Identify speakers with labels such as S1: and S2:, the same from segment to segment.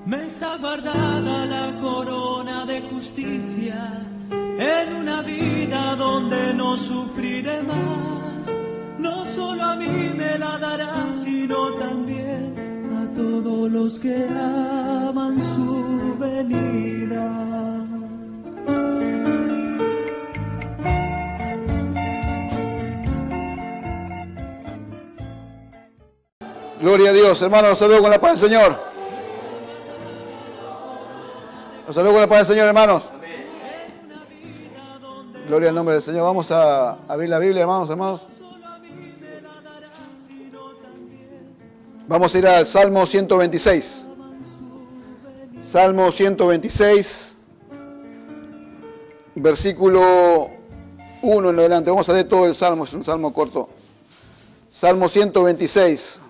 S1: Me está guardada la corona de justicia en una vida donde no sufriré más. No solo a mí me la dará, sino también a todos los que aman su venida.
S2: Gloria a Dios, hermanos, los saludo con la paz del Señor. Los saludo con la paz del Señor, hermanos. Gloria al nombre del Señor. Vamos a abrir la Biblia, hermanos. Vamos a ir al Salmo 126. Salmo 126, versículo 1 en adelante. Vamos a leer todo el Salmo, es un salmo corto. Salmo 126.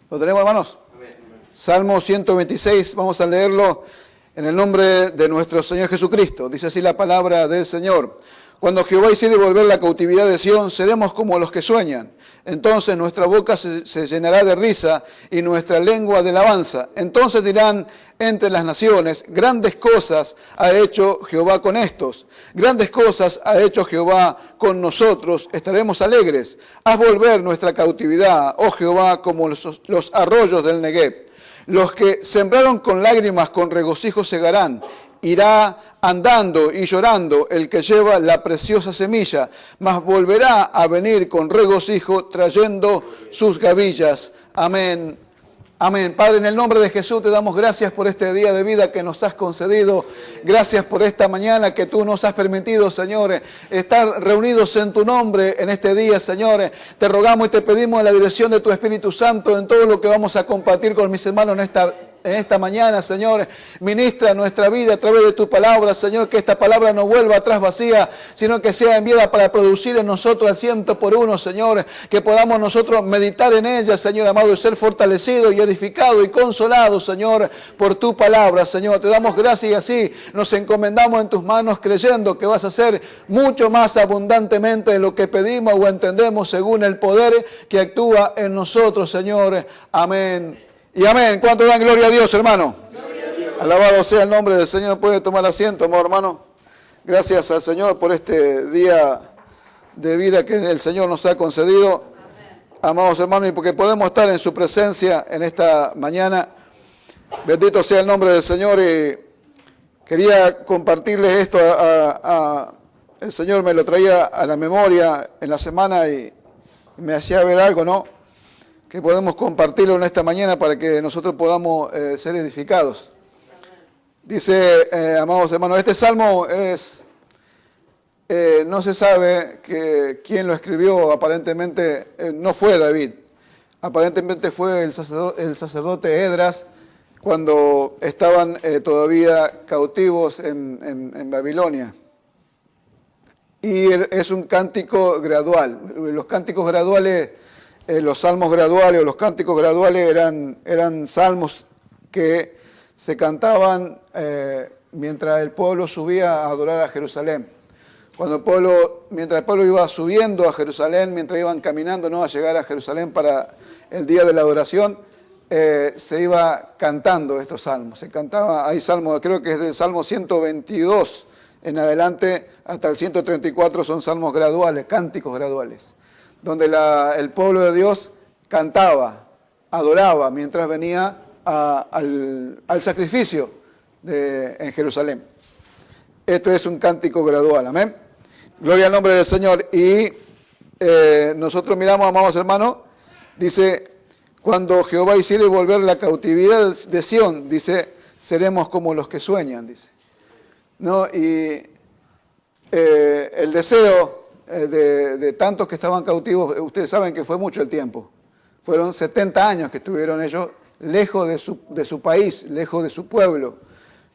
S2: ¿Lo tenemos, hermanos? Salmo 126, vamos a leerlo en el nombre de nuestro Señor Jesucristo. Dice así la palabra del Señor. Cuando Jehová hiciere volver la cautividad de Sión, seremos como los que sueñan. Entonces nuestra boca se llenará de risa y nuestra lengua de alabanza. Entonces dirán entre las naciones, grandes cosas ha hecho Jehová con estos. Grandes cosas ha hecho Jehová con nosotros. Estaremos alegres. Haz volver nuestra cautividad, oh Jehová, como los arroyos del Negev. Los que sembraron con lágrimas, con regocijo segarán. Irá andando y llorando el que lleva la preciosa semilla, mas volverá a venir con regocijo trayendo sus gavillas. Amén. Amén. Padre, en el nombre de Jesús te damos gracias por este día de vida que nos has concedido. Gracias por esta mañana que tú nos has permitido, Señor, estar reunidos en tu nombre en este día, Señor. Te rogamos y te pedimos la dirección de tu Espíritu Santo en todo lo que vamos a compartir con mis hermanos en esta mañana, Señor. Ministra nuestra vida a través de tu palabra, Señor, que esta palabra no vuelva atrás vacía, sino que sea enviada para producir en nosotros al 100%, Señor. Que podamos nosotros meditar en ella, Señor amado, y ser fortalecidos y edificados y consolados, Señor, por tu palabra, Señor. Te damos gracias y así nos encomendamos en tus manos creyendo que vas a hacer mucho más abundantemente de lo que pedimos o entendemos según el poder que actúa en nosotros, Señor. Amén. Y amén. ¿Cuánto dan gloria a Dios, hermano? Gloria a Dios. Alabado sea el nombre del Señor. Puede tomar asiento, amado hermano. Gracias al Señor por este día de vida que el Señor nos ha concedido. Amados hermanos, y porque podemos estar en su presencia en esta mañana. Bendito sea el nombre del Señor. Y quería compartirles esto. El Señor me lo traía a la memoria en la semana y me hacía ver algo, ¿no? Que podemos compartirlo en esta mañana para que nosotros podamos ser edificados. Dice, amados hermanos, este salmo es, no se sabe quién lo escribió, aparentemente no fue David, aparentemente fue el sacerdote Esdras cuando estaban todavía cautivos en Babilonia. Y es un cántico gradual, los cánticos graduales... los salmos graduales o los cánticos graduales eran salmos que se cantaban mientras el pueblo subía a adorar a Jerusalén. Mientras el pueblo iba subiendo a Jerusalén, mientras iban caminando, ¿no?, a llegar a Jerusalén para el día de la adoración, se iba cantando estos salmos. Se cantaba, hay salmos, creo que es del Salmo 122 en adelante hasta el 134 son salmos graduales, cánticos graduales, donde el pueblo de Dios cantaba, adoraba, mientras venía al sacrificio en Jerusalén. Esto es un cántico gradual, amén. Gloria al nombre del Señor. Y nosotros miramos, amados hermanos, dice, cuando Jehová hiciere volver la cautividad de Sión, dice, seremos como los que sueñan, dice. ¿No? Y el deseo de tantos que estaban cautivos, ustedes saben que fue mucho el tiempo. Fueron 70 años que estuvieron ellos lejos de su país, lejos de su pueblo,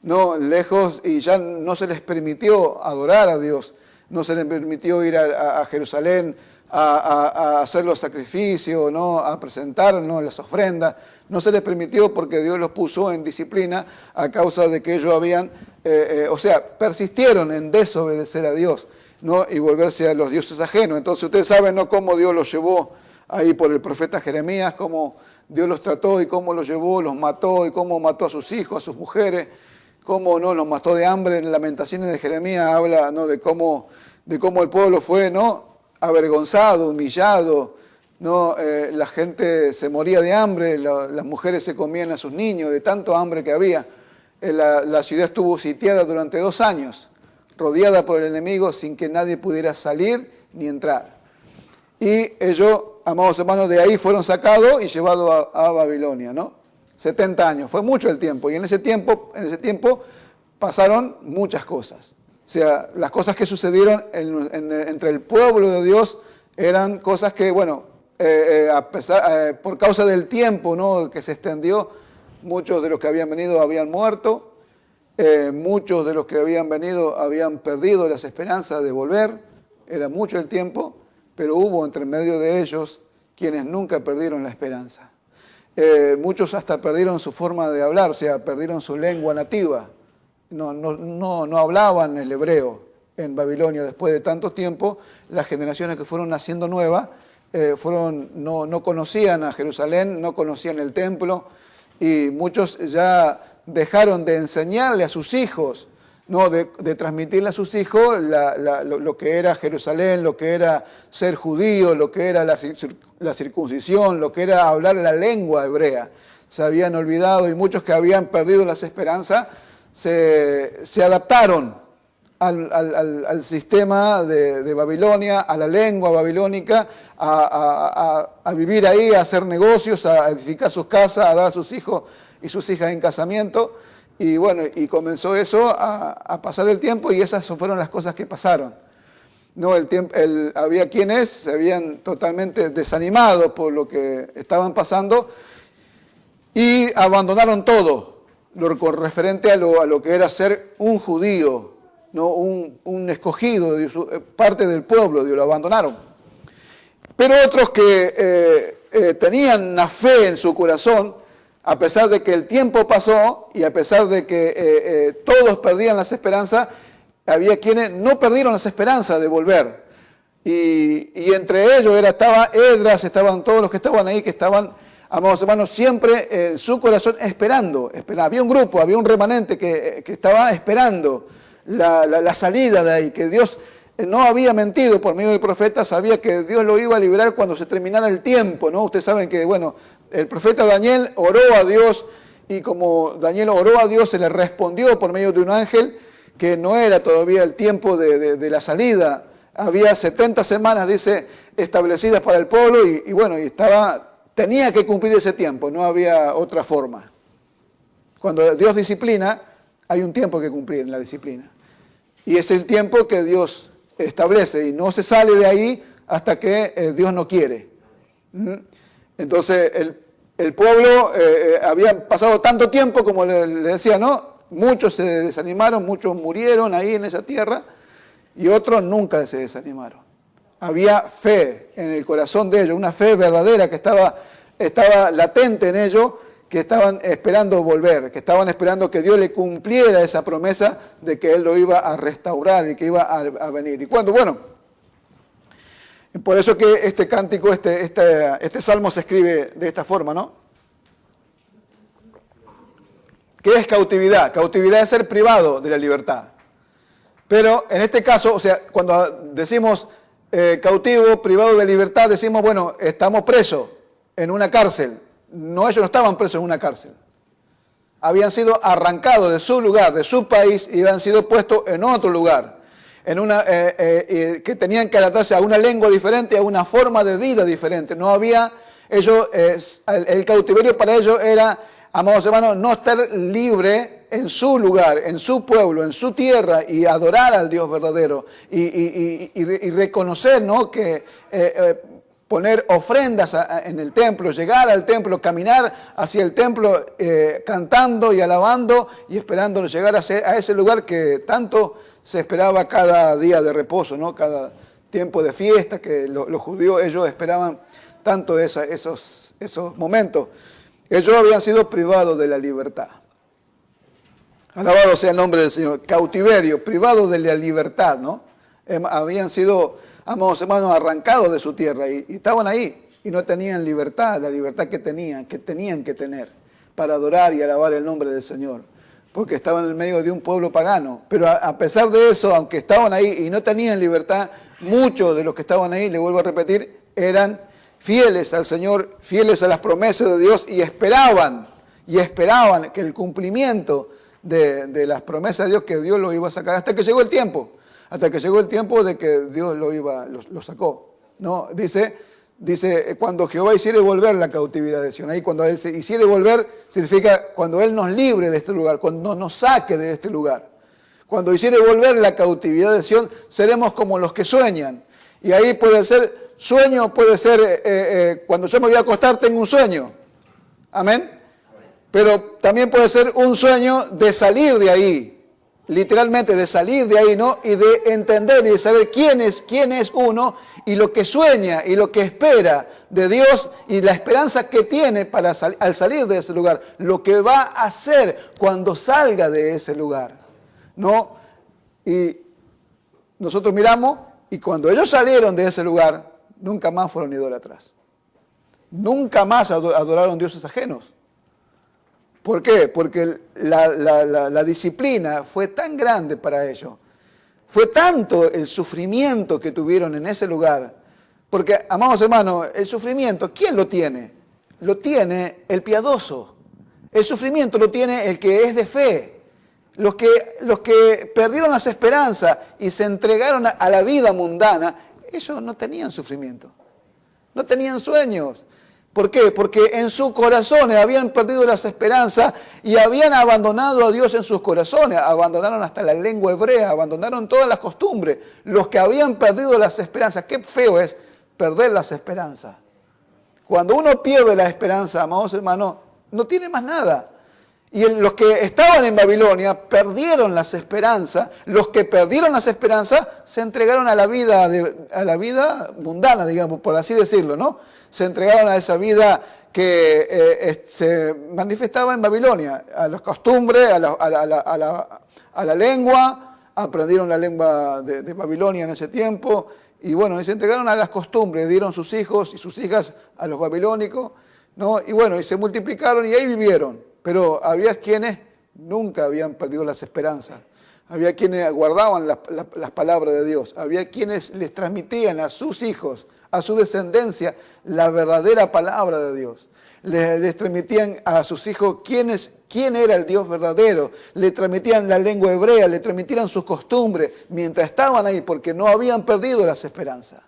S2: no lejos, y ya no se les permitió adorar a Dios, no se les permitió ir a Jerusalén a hacer los sacrificios, ¿no?, a presentar, ¿no?, las ofrendas. No se les permitió porque Dios los puso en disciplina a causa de que ellos persistieron en desobedecer a Dios. ¿no? Y volverse a los dioses ajenos. Entonces ustedes saben, ¿no?, cómo Dios los llevó ahí por el profeta Jeremías, cómo Dios los trató y cómo los llevó, los mató y cómo mató a sus hijos, a sus mujeres, cómo no los mató de hambre. En Lamentaciones de Jeremías habla, ¿no?, de cómo el pueblo fue, ¿no?, avergonzado, humillado, ¿no? La gente se moría de hambre, las mujeres se comían a sus niños de tanto hambre que había. La ciudad estuvo sitiada durante 2 años, rodeada por el enemigo sin que nadie pudiera salir ni entrar. Y ellos, amados hermanos, de ahí fueron sacados y llevados a Babilonia, ¿no? 70 años, fue mucho el tiempo. Y en ese tiempo pasaron muchas cosas. O sea, las cosas que sucedieron entre el pueblo de Dios eran cosas que, bueno, por causa del tiempo, ¿no?, que se extendió, muchos de los que habían venido habían muerto, muchos de los que habían venido habían perdido las esperanzas de volver, era mucho el tiempo, pero hubo entre medio de ellos quienes nunca perdieron la esperanza. Muchos hasta perdieron su forma de hablar, o sea, perdieron su lengua nativa, no hablaban el hebreo en Babilonia. Después de tanto tiempo, las generaciones que fueron naciendo nuevas, no conocían a Jerusalén, no conocían el templo, y muchos ya dejaron de enseñarle a sus hijos, ¿no?, de transmitirle a sus hijos lo que era Jerusalén, lo que era ser judío, lo que era la circuncisión, lo que era hablar la lengua hebrea. Se habían olvidado, y muchos que habían perdido las esperanzas se adaptaron al sistema de Babilonia, a la lengua babilónica, a vivir ahí, a hacer negocios, a edificar sus casas, a dar a sus hijos y sus hijas en casamiento. Y bueno, y comenzó eso a pasar el tiempo, y esas fueron las cosas que pasaron. ¿No? Había quienes se habían totalmente desanimado por lo que estaban pasando y abandonaron todo lo referente a lo que era ser un judío, ¿no?, un escogido, parte del pueblo, lo abandonaron. Pero otros que tenían una fe en su corazón, a pesar de que el tiempo pasó y a pesar de que todos perdían las esperanzas, había quienes no perdieron las esperanzas de volver. Y entre ellos estaba Esdras, estaban todos los que estaban ahí, que estaban, amados hermanos, siempre en su corazón esperando. Había un grupo, había un remanente que estaba esperando la salida de ahí, que Dios no había mentido por medio del profeta, sabía que Dios lo iba a liberar cuando se terminara el tiempo, ¿no? Ustedes saben que, bueno, el profeta Daniel oró a Dios, y como Daniel oró a Dios, se le respondió por medio de un ángel que no era todavía el tiempo de la salida. Había 70 semanas, dice, establecidas para el pueblo, y bueno, tenía que cumplir ese tiempo, no había otra forma. Cuando Dios disciplina, hay un tiempo que cumplir en la disciplina. Y es el tiempo que Dios establece, y no se sale de ahí hasta que Dios no quiere. Entonces, el pueblo había pasado tanto tiempo, como le decía, ¿no? Muchos se desanimaron, muchos murieron ahí en esa tierra, y otros nunca se desanimaron. Había fe en el corazón de ellos, una fe verdadera que estaba latente en ellos, que estaban esperando volver, que estaban esperando que Dios le cumpliera esa promesa de que Él lo iba a restaurar y que iba a venir. Y cuando, bueno, por eso que este cántico, este salmo se escribe de esta forma, ¿no? ¿Qué es cautividad? Cautividad es ser privado de la libertad. Pero en este caso, o sea, cuando decimos cautivo, privado de libertad, decimos, bueno, estamos presos en una cárcel. No, ellos no estaban presos en una cárcel. Habían sido arrancados de su lugar, de su país, y habían sido puestos en otro lugar, que tenían que adaptarse a una lengua diferente, a una forma de vida diferente. No había, el cautiverio para ellos era, amados hermanos, no estar libre en su lugar, en su pueblo, en su tierra, y adorar al Dios verdadero, y reconocer, ¿no?, que poner ofrendas en el templo, llegar al templo, caminar hacia el templo cantando y alabando y esperando llegar a ese lugar que tanto se esperaba cada día de reposo, ¿no? Cada tiempo de fiesta, que los judíos, ellos esperaban tanto esos momentos. Ellos habían sido privados de la libertad. Alabado sea el nombre del Señor. Cautiverio, privado de la libertad, ¿no? habían sido, amados hermanos, arrancados de su tierra y estaban ahí y no tenían libertad, la libertad que tenían que tener para adorar y alabar el nombre del Señor, porque estaban en medio de un pueblo pagano. Pero a pesar de eso, aunque estaban ahí y no tenían libertad, muchos de los que estaban ahí, le vuelvo a repetir, eran fieles al Señor, fieles a las promesas de Dios y esperaban que el cumplimiento de las promesas de Dios, que Dios lo iba a sacar, hasta que llegó el tiempo de que Dios lo sacó, ¿no? Dice, cuando Jehová hiciere volver la cautividad de Sion. Ahí cuando Él se hiciere volver, significa cuando Él nos libre de este lugar, cuando nos saque de este lugar. Cuando hiciere volver la cautividad de Sion, seremos como los que sueñan. Y ahí puede ser sueño, puede ser cuando yo me voy a acostar tengo un sueño. Amén. Pero también puede ser un sueño de salir de ahí, literalmente de salir de ahí, ¿no? Y de entender y de saber quién es uno y lo que sueña y lo que espera de Dios y la esperanza que tiene al salir de ese lugar, lo que va a hacer cuando salga de ese lugar, ¿no? Y nosotros miramos y cuando ellos salieron de ese lugar, nunca más fueron idólatras. Nunca más adoraron dioses ajenos. ¿Por qué? Porque la disciplina fue tan grande para ellos. Fue tanto el sufrimiento que tuvieron en ese lugar. Porque, amados hermanos, el sufrimiento, ¿quién lo tiene? Lo tiene el piadoso. El sufrimiento lo tiene el que es de fe. Los que perdieron las esperanzas y se entregaron a la vida mundana, ellos no tenían sufrimiento. No tenían sueños. ¿Por qué? Porque en sus corazones habían perdido las esperanzas y habían abandonado a Dios en sus corazones. Abandonaron hasta la lengua hebrea, abandonaron todas las costumbres. Los que habían perdido las esperanzas. Qué feo es perder las esperanzas. Cuando uno pierde la esperanza, amados hermanos, no tiene más nada. Y los que estaban en Babilonia perdieron las esperanzas. Los que perdieron las esperanzas se entregaron a la vida mundana, digamos, por así decirlo, ¿no? Se entregaron a esa vida que se manifestaba en Babilonia, a las costumbres, a la lengua. Aprendieron la lengua de Babilonia en ese tiempo. Y bueno, y se entregaron a las costumbres, dieron sus hijos y sus hijas a los babilónicos, ¿no? Y bueno, y se multiplicaron y ahí vivieron. Pero había quienes nunca habían perdido las esperanzas. Había quienes guardaban las palabras de Dios. Había quienes les transmitían a sus hijos, a su descendencia, la verdadera palabra de Dios. Les transmitían a sus hijos quién era el Dios verdadero. Le transmitían la lengua hebrea, le transmitían sus costumbres mientras estaban ahí, porque no habían perdido las esperanzas.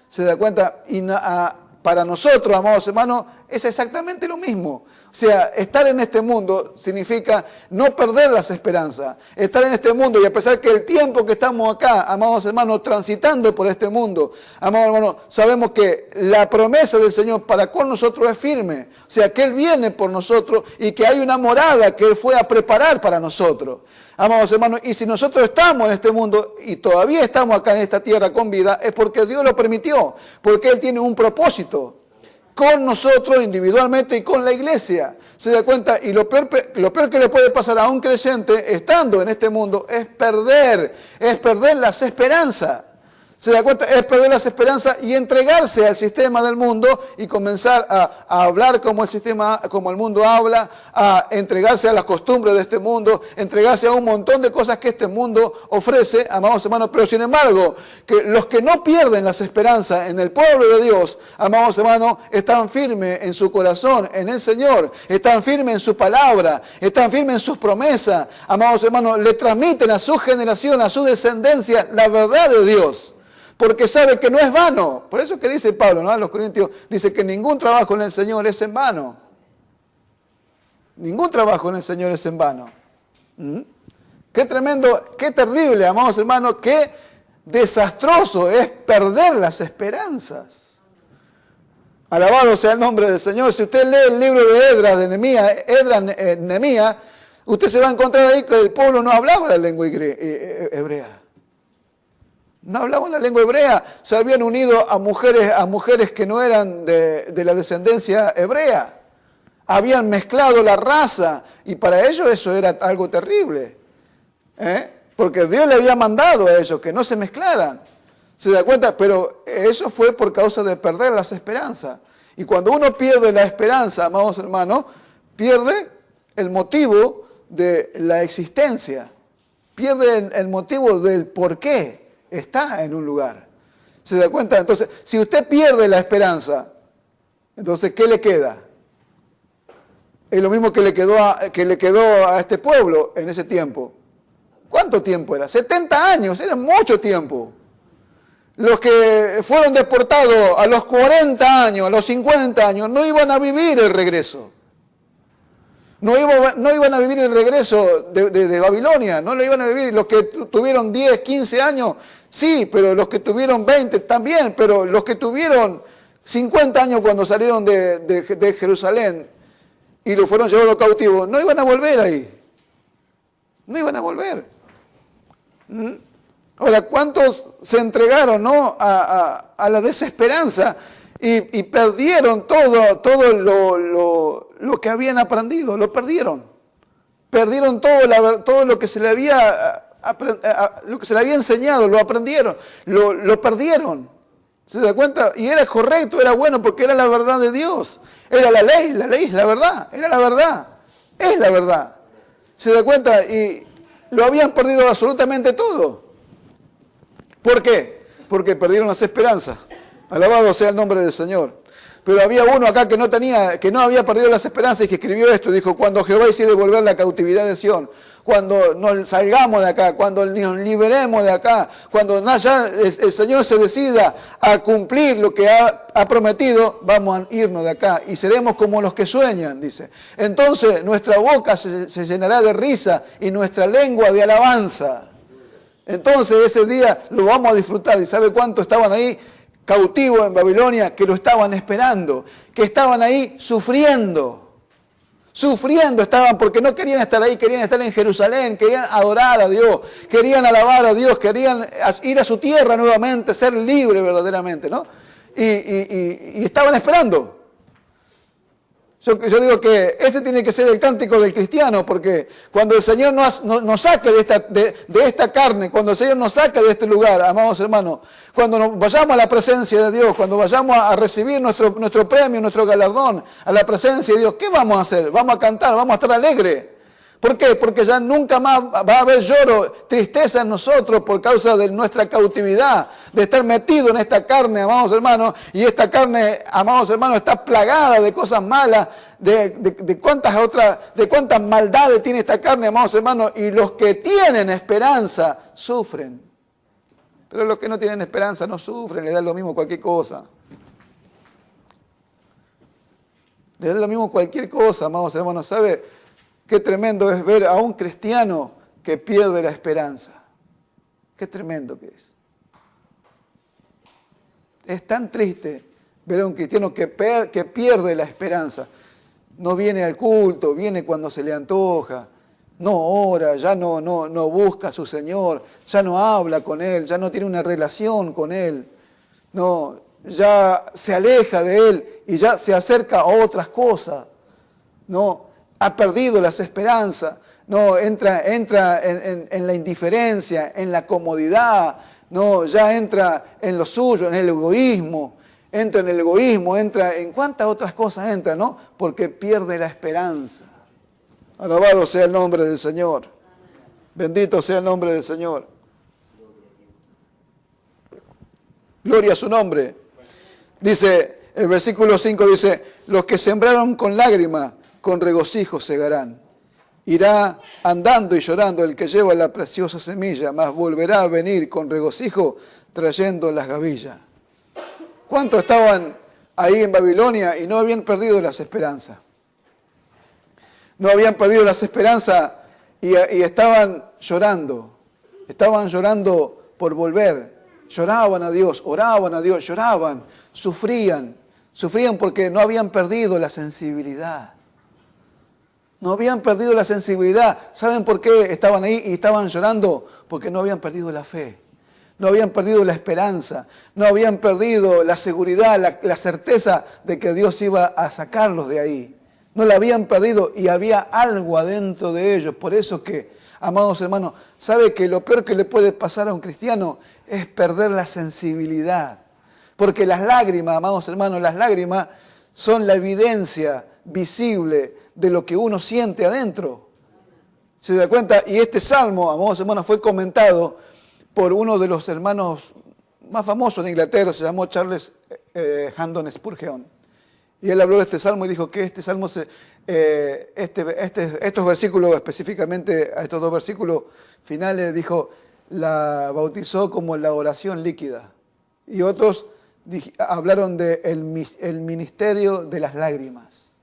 S2: ¿Se da cuenta? Y para nosotros, amados hermanos, es exactamente lo mismo. O sea, estar en este mundo significa no perder las esperanzas. Estar en este mundo, y a pesar que el tiempo que estamos acá, amados hermanos, transitando por este mundo, amados hermanos, sabemos que la promesa del Señor para con nosotros es firme. O sea, que Él viene por nosotros y que hay una morada que Él fue a preparar para nosotros. Amados hermanos, y si nosotros estamos en este mundo y todavía estamos acá en esta tierra con vida, es porque Dios lo permitió, porque Él tiene un propósito con nosotros individualmente y con la iglesia. ¿Se da cuenta? Y lo peor que le puede pasar a un creyente estando en este mundo es perder las esperanzas. ¿Se da cuenta? Es perder las esperanzas y entregarse al sistema del mundo y comenzar a hablar como el mundo habla, a entregarse a las costumbres de este mundo, entregarse a un montón de cosas que este mundo ofrece, amados hermanos. Pero sin embargo, que los que no pierden las esperanzas en el pueblo de Dios, amados hermanos, están firmes en su corazón, en el Señor, están firmes en su palabra, están firmes en sus promesas, amados hermanos, le transmiten a su generación, a su descendencia, la verdad de Dios. Porque sabe que no es vano. Por eso que dice Pablo, ¿no? A los Corintios, dice que ningún trabajo en el Señor es en vano. Ningún trabajo en el Señor es en vano. Qué tremendo, qué terrible, amados hermanos, qué desastroso es perder las esperanzas. Alabado sea el nombre del Señor. Si usted lee el libro de Esdras, de Nehemías, usted se va a encontrar ahí que el pueblo no hablaba la lengua hebrea. No hablaban la lengua hebrea, se habían unido a mujeres que no eran de la descendencia hebrea. Habían mezclado la raza y para ellos eso era algo terrible. porque Dios le había mandado a ellos que no se mezclaran. ¿Se da cuenta? Pero eso fue por causa de perder las esperanzas. Y cuando uno pierde la esperanza, amados hermanos, pierde el motivo de la existencia. Pierde el motivo del por qué está en un lugar. ¿Se da cuenta? Entonces, si usted pierde la esperanza, entonces, ¿qué le queda? Es lo mismo que le quedó a este pueblo en ese tiempo. ¿Cuánto tiempo era? 70 años, era mucho tiempo. Los que fueron deportados a los 40 años, a los 50 años, no iban a vivir el regreso. No iban a vivir el regreso de Babilonia, no lo iban a vivir. Los que tuvieron 10, 15 años, sí, pero los que tuvieron 20 también, pero los que tuvieron 50 años cuando salieron de Jerusalén y lo fueron llevados cautivos, no iban a volver ahí. No iban a volver. Ahora, ¿cuántos se entregaron, ¿no? a la desesperanza y perdieron todo lo que habían aprendido? Lo perdieron. Perdieron todo lo que se le había enseñado, lo aprendieron, lo perdieron. ¿Se da cuenta? Y era correcto, era bueno, porque era la verdad de Dios. Era la ley es la verdad, era la verdad, es la verdad. ¿Se da cuenta? Y lo habían perdido absolutamente todo. ¿Por qué? Porque perdieron las esperanzas. Alabado sea el nombre del Señor. Pero había uno acá que no había perdido las esperanzas y que escribió esto. Dijo, cuando Jehová hiciere volver la cautividad de Sión, cuando nos salgamos de acá, cuando nos liberemos de acá, cuando ya el Señor se decida a cumplir lo que ha prometido, vamos a irnos de acá y seremos como los que sueñan, dice. Entonces nuestra boca se llenará de risa y nuestra lengua de alabanza. Entonces ese día lo vamos a disfrutar. ¿Y sabe cuánto estaban ahí cautivos en Babilonia? Que lo estaban esperando, que estaban ahí sufriendo estaban porque no querían estar ahí, querían estar en Jerusalén, querían adorar a Dios, querían alabar a Dios, querían ir a su tierra nuevamente, ser libres verdaderamente, ¿no? Y estaban esperando. Yo digo que ese tiene que ser el cántico del cristiano, porque cuando el Señor nos saque de esta carne, cuando el Señor nos saque de este lugar, amados hermanos, cuando nos vayamos a la presencia de Dios, cuando vayamos a recibir nuestro premio, nuestro galardón, a la presencia de Dios, ¿qué vamos a hacer? Vamos a cantar, vamos a estar alegres. ¿Por qué? Porque ya nunca más va a haber lloro, tristeza en nosotros por causa de nuestra cautividad, de estar metido en esta carne, amados hermanos, y esta carne, amados hermanos, está plagada de cosas malas, de cuántas maldades tiene esta carne, amados hermanos, y los que tienen esperanza sufren. Pero los que no tienen esperanza no sufren, les da lo mismo cualquier cosa. Les da lo mismo cualquier cosa, amados hermanos, ¿sabe? Qué tremendo es ver a un cristiano que pierde la esperanza. Qué tremendo que es. Es tan triste ver a un cristiano que pierde la esperanza. No viene al culto, viene cuando se le antoja. No ora, ya no busca a su Señor, ya no habla con Él, ya no tiene una relación con Él. No, ya se aleja de Él y ya se acerca a otras cosas. No. Ha perdido las esperanzas, no, entra en la indiferencia, en la comodidad, no, ya entra en lo suyo, en el egoísmo, entra en cuántas otras cosas entra, ¿no? Porque pierde la esperanza. Alabado sea el nombre del Señor. Bendito sea el nombre del Señor. Gloria a su nombre. Dice, el versículo 5 dice, los que sembraron con lágrimas, con regocijo segarán. Irá andando y llorando el que lleva la preciosa semilla, mas volverá a venir con regocijo trayendo las gavillas. ¿Cuántos estaban ahí en Babilonia y no habían perdido las esperanzas? No habían perdido las esperanzas y estaban llorando por volver. Lloraban a Dios, oraban a Dios, lloraban, sufrían porque no habían perdido la sensibilidad. No habían perdido la sensibilidad. ¿Saben por qué estaban ahí y estaban llorando? Porque no habían perdido la fe. No habían perdido la esperanza. No habían perdido la seguridad, la certeza de que Dios iba a sacarlos de ahí. No la habían perdido y había algo adentro de ellos. Por eso que Amados hermanos, ¿sabe que lo peor que le puede pasar a un cristiano es perder la sensibilidad? Porque las lágrimas, amados hermanos, las lágrimas son la evidencia visible de lo que uno siente adentro. ¿Se da cuenta? Y este salmo, amados hermanos, fue comentado por uno de los hermanos más famosos de Inglaterra, se llamó Charles Haddon Spurgeon. Y él habló de este salmo y dijo que este salmo, estos versículos, específicamente a estos dos versículos finales, dijo, la bautizó como la oración líquida. Y otros hablaron de el ministerio de las lágrimas.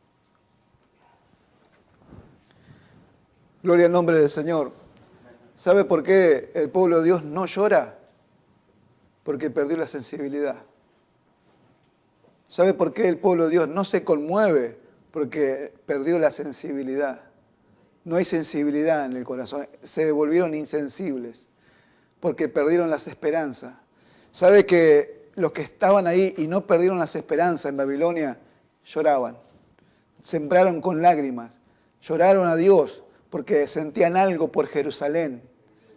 S2: Gloria al nombre del Señor. ¿Sabe por qué el pueblo de Dios no llora? Porque perdió la sensibilidad. ¿Sabe por qué el pueblo de Dios no se conmueve? Porque perdió la sensibilidad. No hay sensibilidad en el corazón. Se volvieron insensibles porque perdieron las esperanzas. ¿Sabe que los que estaban ahí y no perdieron las esperanzas en Babilonia lloraban? Sembraron con lágrimas. Lloraron a Dios porque sentían algo por Jerusalén.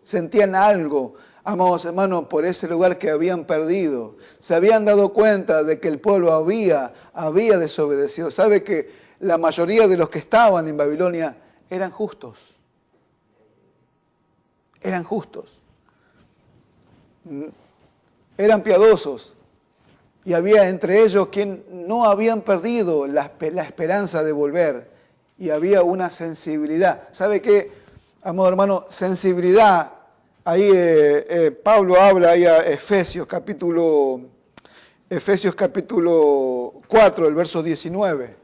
S2: Sentían algo, amados hermanos, por ese lugar que habían perdido. Se habían dado cuenta de que el pueblo había desobedecido. ¿Sabe que la mayoría de los que estaban en Babilonia eran justos? Eran justos. Eran piadosos. Y había entre ellos quien no habían perdido la esperanza de volver. Y había una sensibilidad. ¿Sabe qué, amado hermano? Sensibilidad. Ahí Pablo habla ahí a Efesios capítulo 4, el verso 19.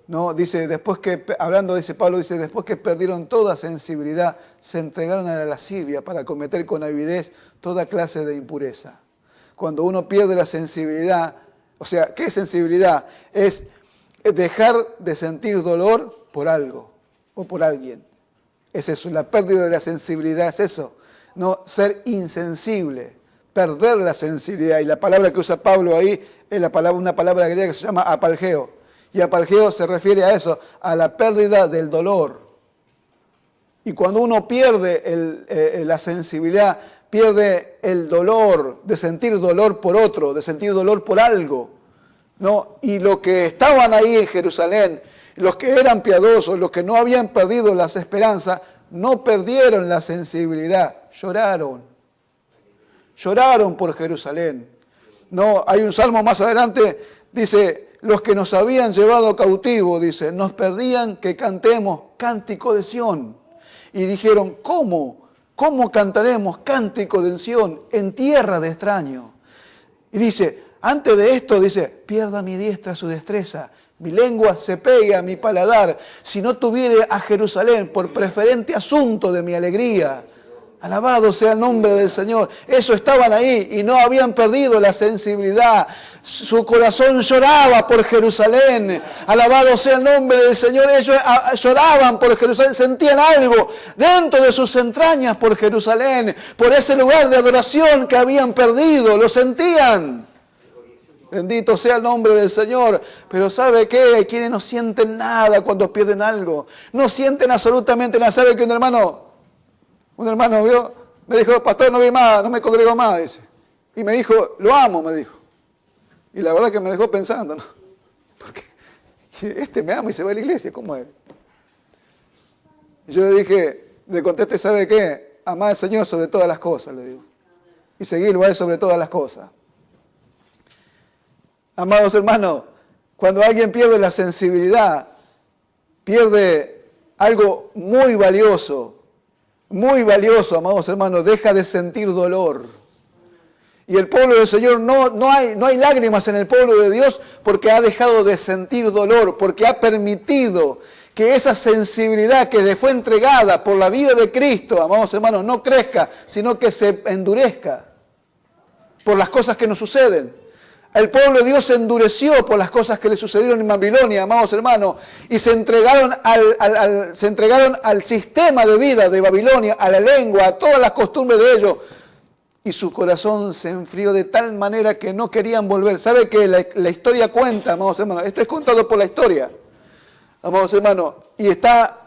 S2: ¿No? Dice, Pablo dice, después que perdieron toda sensibilidad, se entregaron a la lascivia para cometer con avidez toda clase de impureza. Cuando uno pierde la sensibilidad, o sea, ¿qué es sensibilidad? Es dejar de sentir dolor por algo o por alguien. Es eso, la pérdida de la sensibilidad es eso. No, ser insensible, perder la sensibilidad. Y la palabra que usa Pablo ahí es una palabra griega que se llama apalgeo. Y apalgeo se refiere a eso, a la pérdida del dolor. Y cuando uno pierde la sensibilidad, pierde el dolor, de sentir dolor por otro, de sentir dolor por algo. ¿No? Y los que estaban ahí en Jerusalén, los que eran piadosos, los que no habían perdido las esperanzas, no perdieron la sensibilidad, lloraron. Lloraron por Jerusalén. No, hay un salmo más adelante, dice, los que nos habían llevado cautivo, dice, nos pedían que cantemos cántico de Sión. Y dijeron, ¿cómo? ¿Cómo cantaremos cántico de Sión en tierra de extraño? Y dice, antes de esto, dice, pierda mi diestra su destreza. Mi lengua se pegue a mi paladar, si no tuviere a Jerusalén por preferente asunto de mi alegría. Alabado sea el nombre del Señor. Eso estaban ahí y no habían perdido la sensibilidad. Su corazón lloraba por Jerusalén. Alabado sea el nombre del Señor. Ellos lloraban por Jerusalén, sentían algo dentro de sus entrañas por Jerusalén, por ese lugar de adoración que habían perdido. Lo sentían. Bendito sea el nombre del Señor. Pero ¿sabe qué? Hay quienes no sienten nada cuando pierden algo. No sienten absolutamente nada. ¿Sabe que un hermano vio? Me dijo, pastor, no vi más, no me congrego más, dice. Y me dijo, lo amo, me dijo. Y la verdad que me dejó pensando, ¿no? Porque este me ama y se va a la iglesia, ¿cómo es? Y yo le dije, le contesté, ¿sabe qué? Amar al Señor sobre todas las cosas, le digo. Y seguirlo a Él sobre todas las cosas. Amados hermanos, cuando alguien pierde la sensibilidad, pierde algo muy valioso, amados hermanos, deja de sentir dolor. Y el pueblo del Señor, no hay lágrimas en el pueblo de Dios porque ha dejado de sentir dolor, porque ha permitido que esa sensibilidad que le fue entregada por la vida de Cristo, amados hermanos, no crezca, sino que se endurezca por las cosas que nos suceden. El pueblo de Dios se endureció por las cosas que le sucedieron en Babilonia, amados hermanos, y se entregaron al sistema de vida de Babilonia, a la lengua, a todas las costumbres de ellos. Y su corazón se enfrió de tal manera que no querían volver. ¿Sabe que la historia cuenta, amados hermanos? Esto es contado por la historia, amados hermanos, y está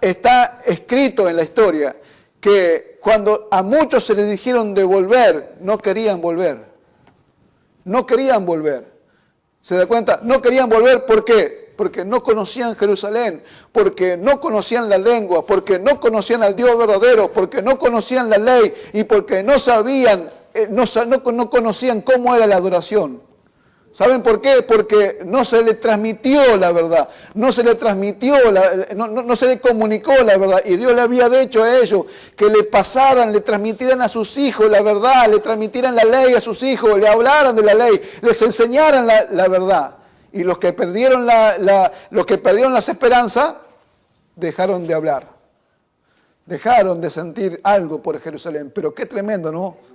S2: escrito en la historia que cuando a muchos se les dijeron de volver, no querían volver. No querían volver. ¿Se da cuenta? No querían volver, ¿por qué? Porque no conocían Jerusalén, porque no conocían la lengua, porque no conocían al Dios verdadero, porque no conocían la ley y porque no sabían, no conocían cómo era la adoración. ¿Saben por qué? Porque no se le transmitió la verdad, no se le transmitió, no se le comunicó la verdad. Y Dios le había dicho a ellos que le pasaran, le transmitieran a sus hijos la verdad, le transmitieran la ley a sus hijos, le hablaran de la ley, les enseñaran la verdad. Y los que perdieron las esperanzas, dejaron de hablar. Dejaron de sentir algo por Jerusalén. Pero qué tremendo, ¿no?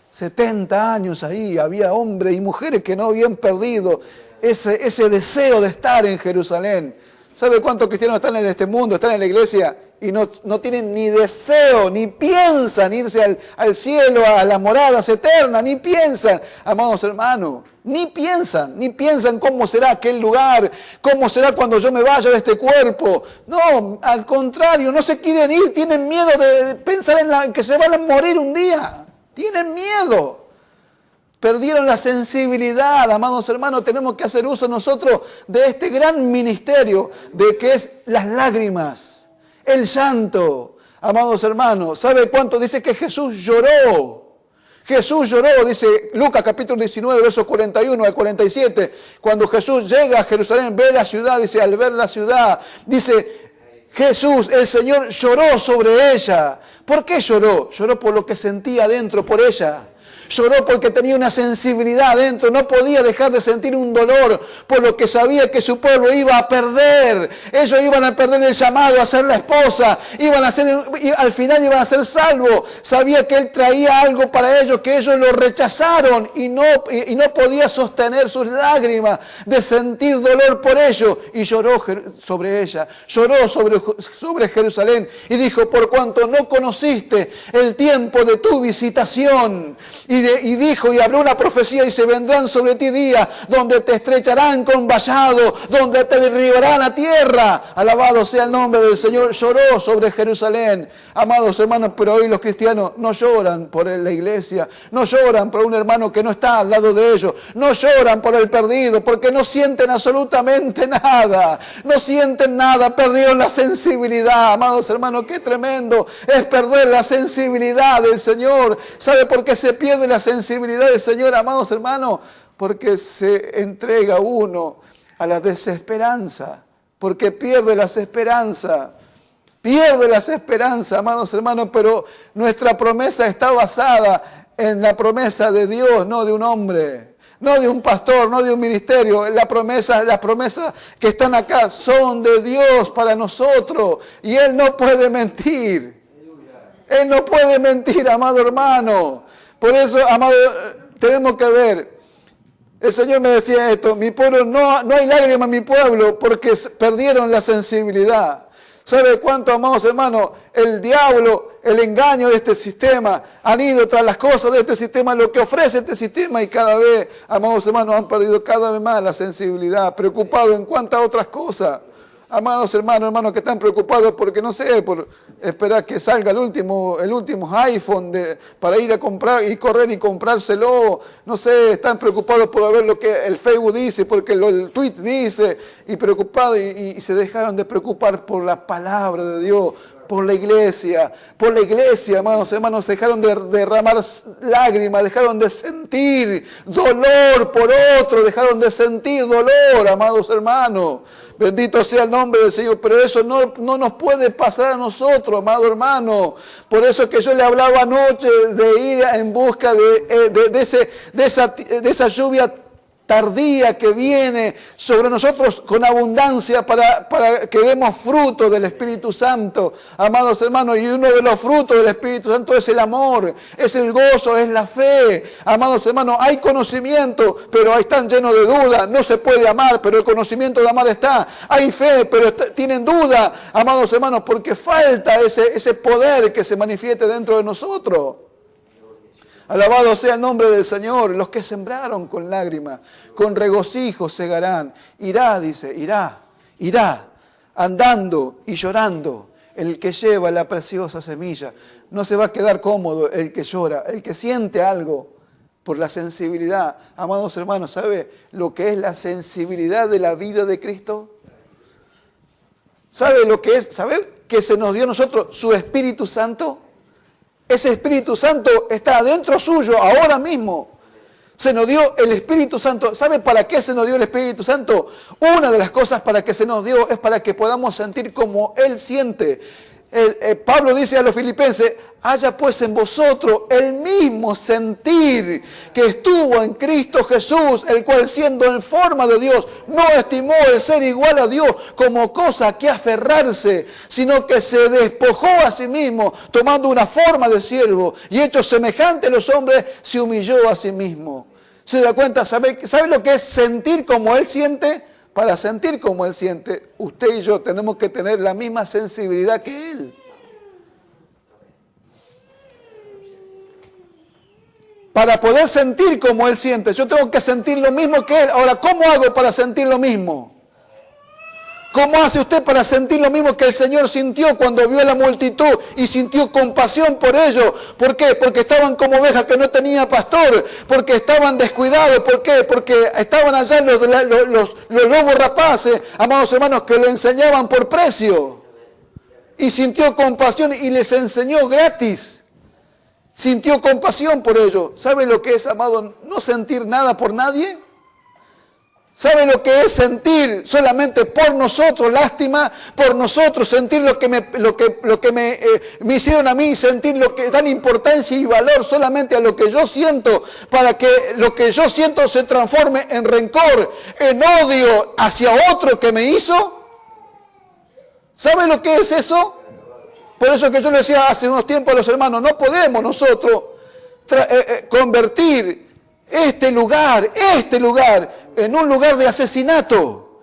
S2: 70 años ahí, había hombres y mujeres que no habían perdido ese deseo de estar en Jerusalén. ¿Sabe cuántos cristianos están en este mundo, están en la iglesia y no tienen ni deseo, ni piensan irse al cielo, a las moradas eternas, ni piensan, amados hermanos, ni piensan cómo será aquel lugar, cómo será cuando yo me vaya de este cuerpo? No, al contrario, no se quieren ir, tienen miedo de pensar en que se van a morir un día. Tienen miedo. Perdieron la sensibilidad, amados hermanos. Tenemos que hacer uso nosotros de este gran ministerio de que es las lágrimas, el llanto. Amados hermanos, ¿sabe cuánto dice que Jesús lloró? Jesús lloró, dice Lucas capítulo 19, versos 41 al 47. Cuando Jesús llega a Jerusalén, ve la ciudad, dice, al ver la ciudad, dice, Jesús, el Señor, lloró sobre ella. ¿Por qué lloró? Lloró por lo que sentía dentro por ella. Lloró porque tenía una sensibilidad dentro, no podía dejar de sentir un dolor por lo que sabía que su pueblo iba a perder. Ellos iban a perder el llamado a ser la esposa, al final iban a ser salvos. Sabía que él traía algo para ellos, que ellos lo rechazaron y no podía sostener sus lágrimas de sentir dolor por ellos. Y lloró sobre ella, lloró sobre Jerusalén y dijo, por cuanto no conociste el tiempo de tu visitación. Y dijo y habló una profecía y se vendrán sobre ti días donde te estrecharán con vallado, donde te derribarán a tierra. Alabado sea el nombre del Señor. Lloró sobre Jerusalén. Amados hermanos, pero hoy los cristianos no lloran por la iglesia, no lloran por un hermano que no está al lado de ellos, no lloran por el perdido, porque no sienten absolutamente nada. No sienten nada, perdieron la sensibilidad. Amados hermanos, qué tremendo es perder la sensibilidad del Señor. ¿Sabe por qué se pierde la sensibilidad del Señor, amados hermanos? Porque se entrega uno a la desesperanza, porque pierde las esperanzas, amados hermanos, pero nuestra promesa está basada en la promesa de Dios, no de un hombre, no de un pastor, no de un ministerio. Las promesas que están acá son de Dios para nosotros y Él no puede mentir. Él no puede mentir, amado hermano. Por eso, amado, tenemos que ver. El Señor me decía esto, mi pueblo, no hay lágrimas en mi pueblo porque perdieron la sensibilidad. ¿Sabe cuánto, amados hermanos? El diablo, el engaño de este sistema, han ido tras las cosas de este sistema, lo que ofrece este sistema, y cada vez, amados hermanos, han perdido cada vez más la sensibilidad, preocupados en cuantas otras cosas. Amados hermanos que están preocupados porque, no sé, por esperar que salga el último iPhone para ir a comprar y correr y comprárselo. No sé, están preocupados por ver lo que el Facebook dice, porque el tweet dice, y preocupados y se dejaron de preocupar por la palabra de Dios, por la iglesia, amados hermanos, dejaron de derramar lágrimas, dejaron de sentir dolor por otro, dejaron de sentir dolor, amados hermanos. Bendito sea el nombre del Señor, pero eso no nos puede pasar a nosotros, amado hermano. Por eso es que yo le hablaba anoche de ir en busca de esa lluvia tardía que viene sobre nosotros con abundancia para que demos fruto del Espíritu Santo, amados hermanos. Y uno de los frutos del Espíritu Santo es el amor, es el gozo, es la fe. Amados hermanos, hay conocimiento, pero están llenos de duda. No se puede amar, pero el conocimiento de amar está. Hay fe, pero tienen duda, amados hermanos, porque falta ese poder que se manifieste dentro de nosotros. Alabado sea el nombre del Señor. Los que sembraron con lágrimas, con regocijo segarán. Irá, dice, irá, andando y llorando el que lleva la preciosa semilla. No se va a quedar cómodo el que llora, el que siente algo por la sensibilidad. Amados hermanos, ¿sabe lo que es la sensibilidad de la vida de Cristo? ¿Sabe lo que es? ¿Sabe que se nos dio a nosotros su Espíritu Santo? Ese Espíritu Santo está dentro suyo ahora mismo. Se nos dio el Espíritu Santo. ¿Sabe para qué se nos dio el Espíritu Santo? Una de las cosas para que se nos dio es para que podamos sentir como Él siente. Pablo dice a los filipenses, haya pues en vosotros el mismo sentir que estuvo en Cristo Jesús, el cual siendo en forma de Dios, no estimó el ser igual a Dios como cosa que aferrarse, sino que se despojó a sí mismo, tomando una forma de siervo, y hecho semejante a los hombres, se humilló a sí mismo. ¿Se da cuenta? ¿Sabe lo que es sentir como Él siente? Para sentir como Él siente, usted y yo tenemos que tener la misma sensibilidad que Él. Para poder sentir como Él siente, yo tengo que sentir lo mismo que Él. Ahora, ¿cómo hago para sentir lo mismo? ¿Cómo hace usted para sentir lo mismo que el Señor sintió cuando vio a la multitud y sintió compasión por ellos? ¿Por qué? Porque estaban como ovejas que no tenía pastor, porque estaban descuidados. ¿Por qué? Porque estaban allá los lobos rapaces, amados hermanos, que le enseñaban por precio. Y sintió compasión y les enseñó gratis. Sintió compasión por ellos. ¿Sabe lo que es, amado, no sentir nada por nadie? ¿Sabe lo que es sentir solamente por nosotros, lástima por nosotros, sentir lo que me hicieron a mí, sentir lo que dan importancia y valor solamente a lo que yo siento, para que lo que yo siento se transforme en rencor, en odio hacia otro que me hizo? ¿Sabe lo que es eso? Por eso que yo le decía hace unos tiempos a los hermanos, no podemos nosotros convertir este lugar en un lugar de asesinato,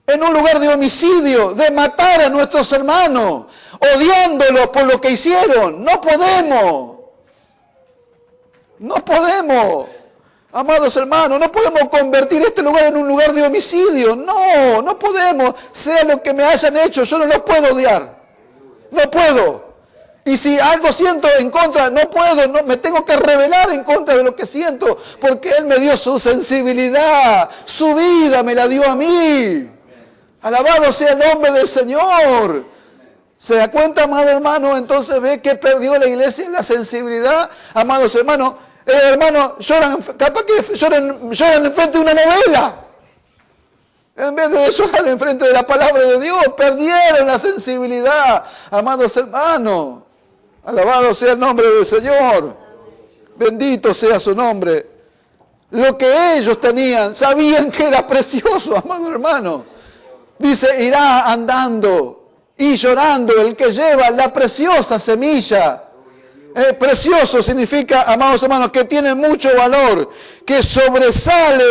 S2: en un lugar de homicidio, de matar a nuestros hermanos, odiándolos por lo que hicieron. No podemos. No podemos. Amados hermanos, no podemos convertir este lugar en un lugar de homicidio. No, no podemos. Sea lo que me hayan hecho, yo no los puedo odiar. No puedo. Y si algo siento en contra, no puedo, me tengo que rebelar en contra de lo que siento, porque Él me dio su sensibilidad, su vida me la dio a mí. Alabado sea el nombre del Señor. ¿Se da cuenta, amado hermano? Entonces ve que perdió la iglesia en la sensibilidad. Amados hermanos, lloran, capaz que lloran en frente de una novela. En vez de llorar en frente de la palabra de Dios, perdieron la sensibilidad, amados hermanos. Alabado sea el nombre del Señor. Bendito sea su nombre. Lo que ellos tenían, sabían que era precioso, amado hermano. Dice, irá andando y llorando el que lleva la preciosa semilla. Precioso significa, amados hermanos, que tiene mucho valor, que sobresale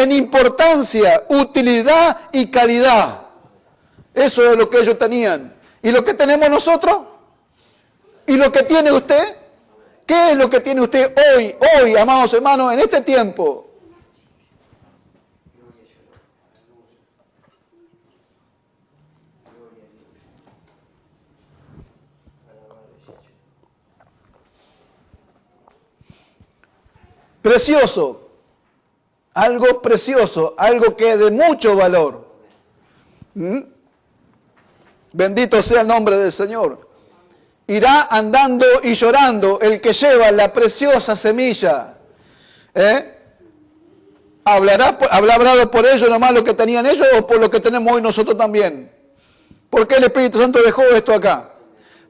S2: en importancia, utilidad y calidad. Eso es lo que ellos tenían. ¿Y lo que tenemos nosotros? ¿Y lo que tiene usted? ¿Qué es lo que tiene usted hoy, amados hermanos, en este tiempo? Precioso, algo precioso, algo que es de mucho valor. Bendito sea el nombre del Señor. Irá andando y llorando el que lleva la preciosa semilla. ¿Habrá hablado por ellos nomás lo que tenían ellos o por lo que tenemos hoy nosotros también? ¿Por qué el Espíritu Santo dejó esto acá?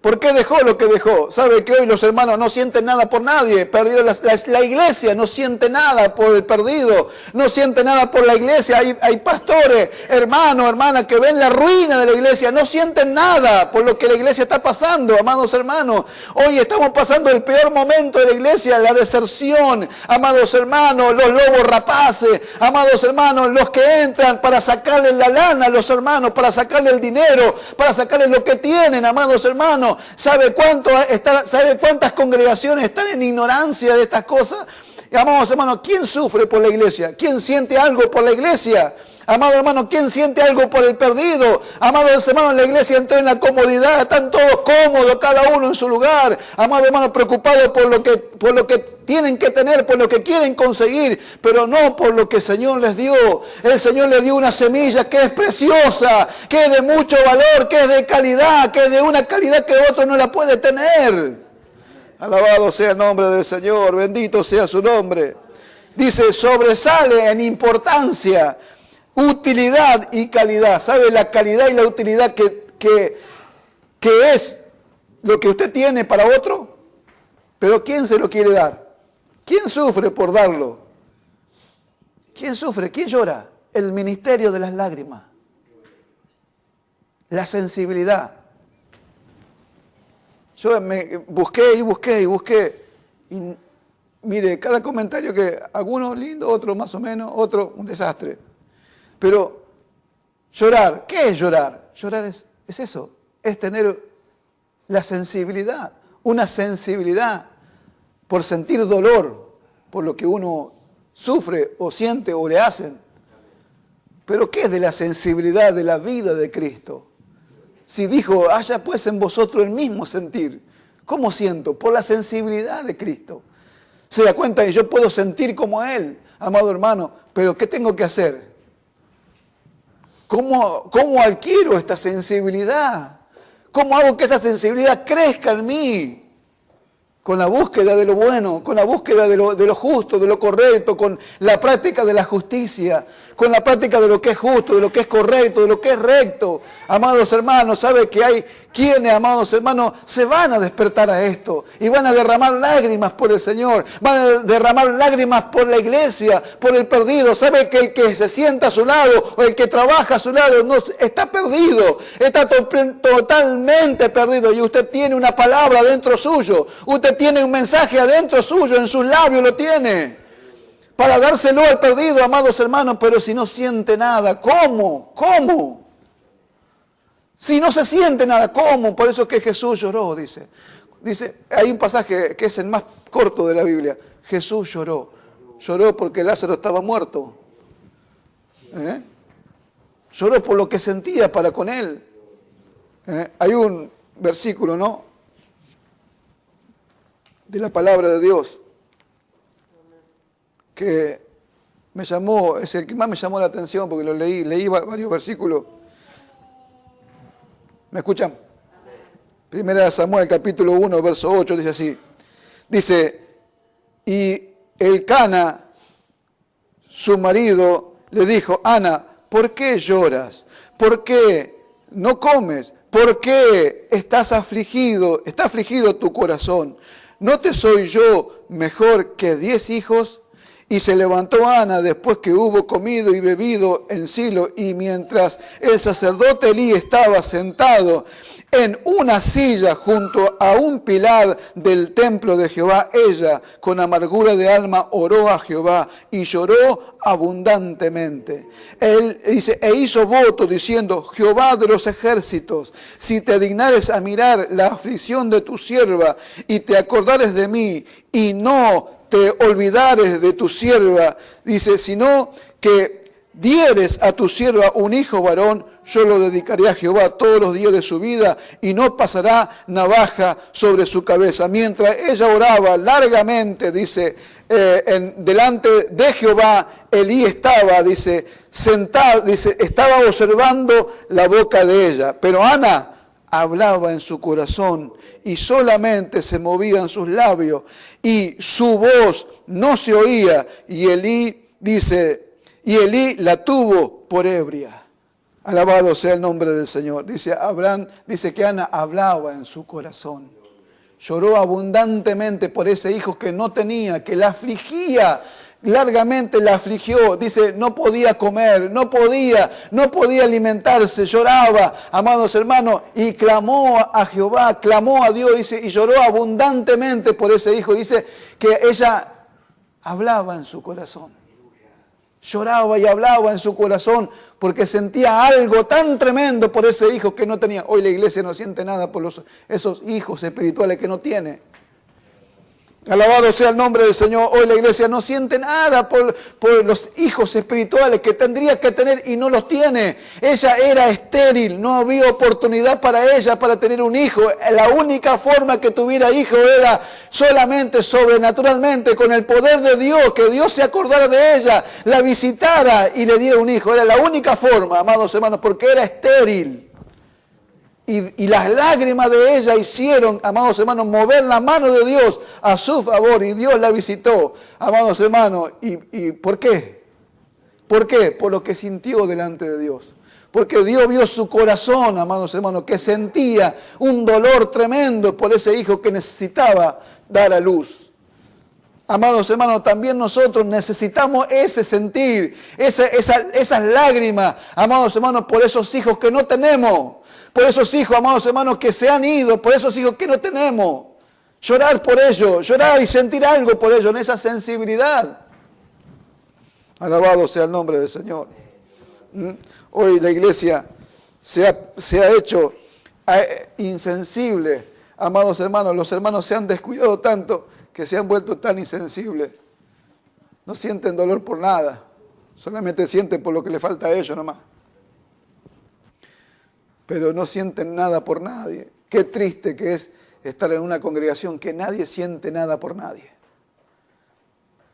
S2: ¿Por qué dejó lo que dejó? ¿Sabe que hoy los hermanos no sienten nada por nadie? Perdieron la iglesia no siente nada por el perdido, no siente nada por la iglesia. Hay pastores, hermanos, hermanas que ven la ruina de la iglesia, no sienten nada por lo que la iglesia está pasando, amados hermanos. Hoy estamos pasando el peor momento de la iglesia, la deserción, amados hermanos, los lobos rapaces, amados hermanos, los que entran para sacarle la lana a los hermanos, para sacarle el dinero, para sacarle lo que tienen, amados hermanos. ¿Sabe cuántas congregaciones están en ignorancia de estas cosas? Y amados hermanos, ¿quién sufre por la iglesia? ¿Quién siente algo por la iglesia? Amado hermano, ¿quién siente algo por el perdido? Amados hermanos, la iglesia entró en la comodidad, están todos cómodos, cada uno en su lugar. Amado hermano, preocupados por lo que tienen que tener, por lo que quieren conseguir, pero no por lo que el Señor les dio. El Señor les dio una semilla que es preciosa, que es de mucho valor, que es de calidad, que es de una calidad que otro no la puede tener. Alabado sea el nombre del Señor, bendito sea su nombre. Dice, sobresale en importancia, utilidad y calidad. ¿Sabe la calidad y la utilidad que es lo que usted tiene para otro? Pero ¿quién se lo quiere dar? ¿Quién sufre por darlo? ¿Quién sufre? ¿Quién llora? El ministerio de las lágrimas. La sensibilidad. Yo me busqué. Y mire, cada comentario que algunos lindo, otro más o menos, otro un desastre. Pero llorar, ¿qué es llorar? Llorar es eso, es tener la sensibilidad, una sensibilidad por sentir dolor, por lo que uno sufre o siente o le hacen. Pero ¿qué es de la sensibilidad de la vida de Cristo? Si dijo, haya pues en vosotros el mismo sentir. ¿Cómo siento? Por la sensibilidad de Cristo. Se da cuenta que yo puedo sentir como Él, amado hermano, pero ¿qué tengo que hacer? ¿Cómo adquiero esta sensibilidad? ¿Cómo hago que esa sensibilidad crezca en mí? Con la búsqueda de lo bueno, con la búsqueda de lo justo, de lo correcto, con la práctica de la justicia, con la práctica de lo que es justo, de lo que es correcto, de lo que es recto. Amados hermanos, ¿sabe que hay quienes, amados hermanos, se van a despertar a esto y van a derramar lágrimas por el Señor, van a derramar lágrimas por la iglesia, por el perdido? ¿Sabe que el que se sienta a su lado o el que trabaja a su lado no está perdido, está totalmente perdido? Y usted tiene una palabra dentro suyo, usted tiene un mensaje adentro suyo, en sus labios lo tiene, para dárselo al perdido, amados hermanos. Pero si no siente nada, ¿cómo? Si no se siente nada, ¿cómo? Por eso es que Jesús lloró, dice. Hay un pasaje que es el más corto de la Biblia. Jesús lloró. Lloró porque Lázaro estaba muerto. Lloró por lo que sentía para con él. Hay un versículo, ¿no?, de la palabra de Dios que me llamó, es el que más me llamó la atención porque lo leí varios versículos. ¿Me escuchan? Primera de Samuel, capítulo 1, verso 8, dice así. Dice, y Elcana, su marido, le dijo, Ana, ¿por qué lloras? ¿Por qué no comes? ¿Por qué está afligido tu corazón? ¿No te soy yo mejor que 10 hijos? Y se levantó Ana después que hubo comido y bebido en Silo, y mientras el sacerdote Elí estaba sentado en una silla junto a un pilar del templo de Jehová, ella con amargura de alma oró a Jehová y lloró abundantemente. Él dice, e hizo voto diciendo, Jehová de los ejércitos, si te dignares a mirar la aflicción de tu sierva y te acordares de mí y no te olvidares de tu sierva, dice, sino que dieres a tu sierva un hijo varón, yo lo dedicaré a Jehová todos los días de su vida y no pasará navaja sobre su cabeza. Mientras ella oraba largamente, dice, delante de Jehová, Elí estaba, dice, sentado, dice, estaba observando la boca de ella. Pero Ana hablaba en su corazón y solamente se movían sus labios y su voz no se oía. Y Elí, dice, y Elí la tuvo por ebria. Alabado sea el nombre del Señor. Dice que Ana hablaba en su corazón. Lloró abundantemente por ese hijo que no tenía, que la afligía, largamente la afligió. Dice, no podía comer, no podía alimentarse, lloraba, amados hermanos, y clamó a Jehová, clamó a Dios, dice, y lloró abundantemente por ese hijo. Dice que ella hablaba en su corazón. Lloraba y hablaba en su corazón porque sentía algo tan tremendo por ese hijo que no tenía. Hoy la iglesia no siente nada por esos hijos espirituales que no tiene. Alabado sea el nombre del Señor. Hoy la iglesia no siente nada por los hijos espirituales que tendría que tener y no los tiene. Ella era estéril, no había oportunidad para ella para tener un hijo. La única forma que tuviera hijo era solamente sobrenaturalmente con el poder de Dios, que Dios se acordara de ella, la visitara y le diera un hijo. Era la única forma, amados hermanos, porque era estéril. Y las lágrimas de ella hicieron, amados hermanos, mover la mano de Dios a su favor. Y Dios la visitó, amados hermanos. ¿Y por qué? ¿Por qué? Por lo que sintió delante de Dios. Porque Dios vio su corazón, amados hermanos, que sentía un dolor tremendo por ese hijo que necesitaba dar a luz. Amados hermanos, también nosotros necesitamos ese sentir, esas lágrimas, amados hermanos, por esos hijos que no tenemos. Por esos hijos, amados hermanos, que se han ido, por esos hijos que no tenemos. Llorar por ellos, llorar y sentir algo por ellos, en esa sensibilidad. Alabado sea el nombre del Señor. Hoy la iglesia se ha hecho insensible. Amados hermanos, los hermanos se han descuidado tanto que se han vuelto tan insensibles. No sienten dolor por nada, solamente sienten por lo que le falta a ellos nomás. Pero no sienten nada por nadie. Qué triste que es estar en una congregación que nadie siente nada por nadie.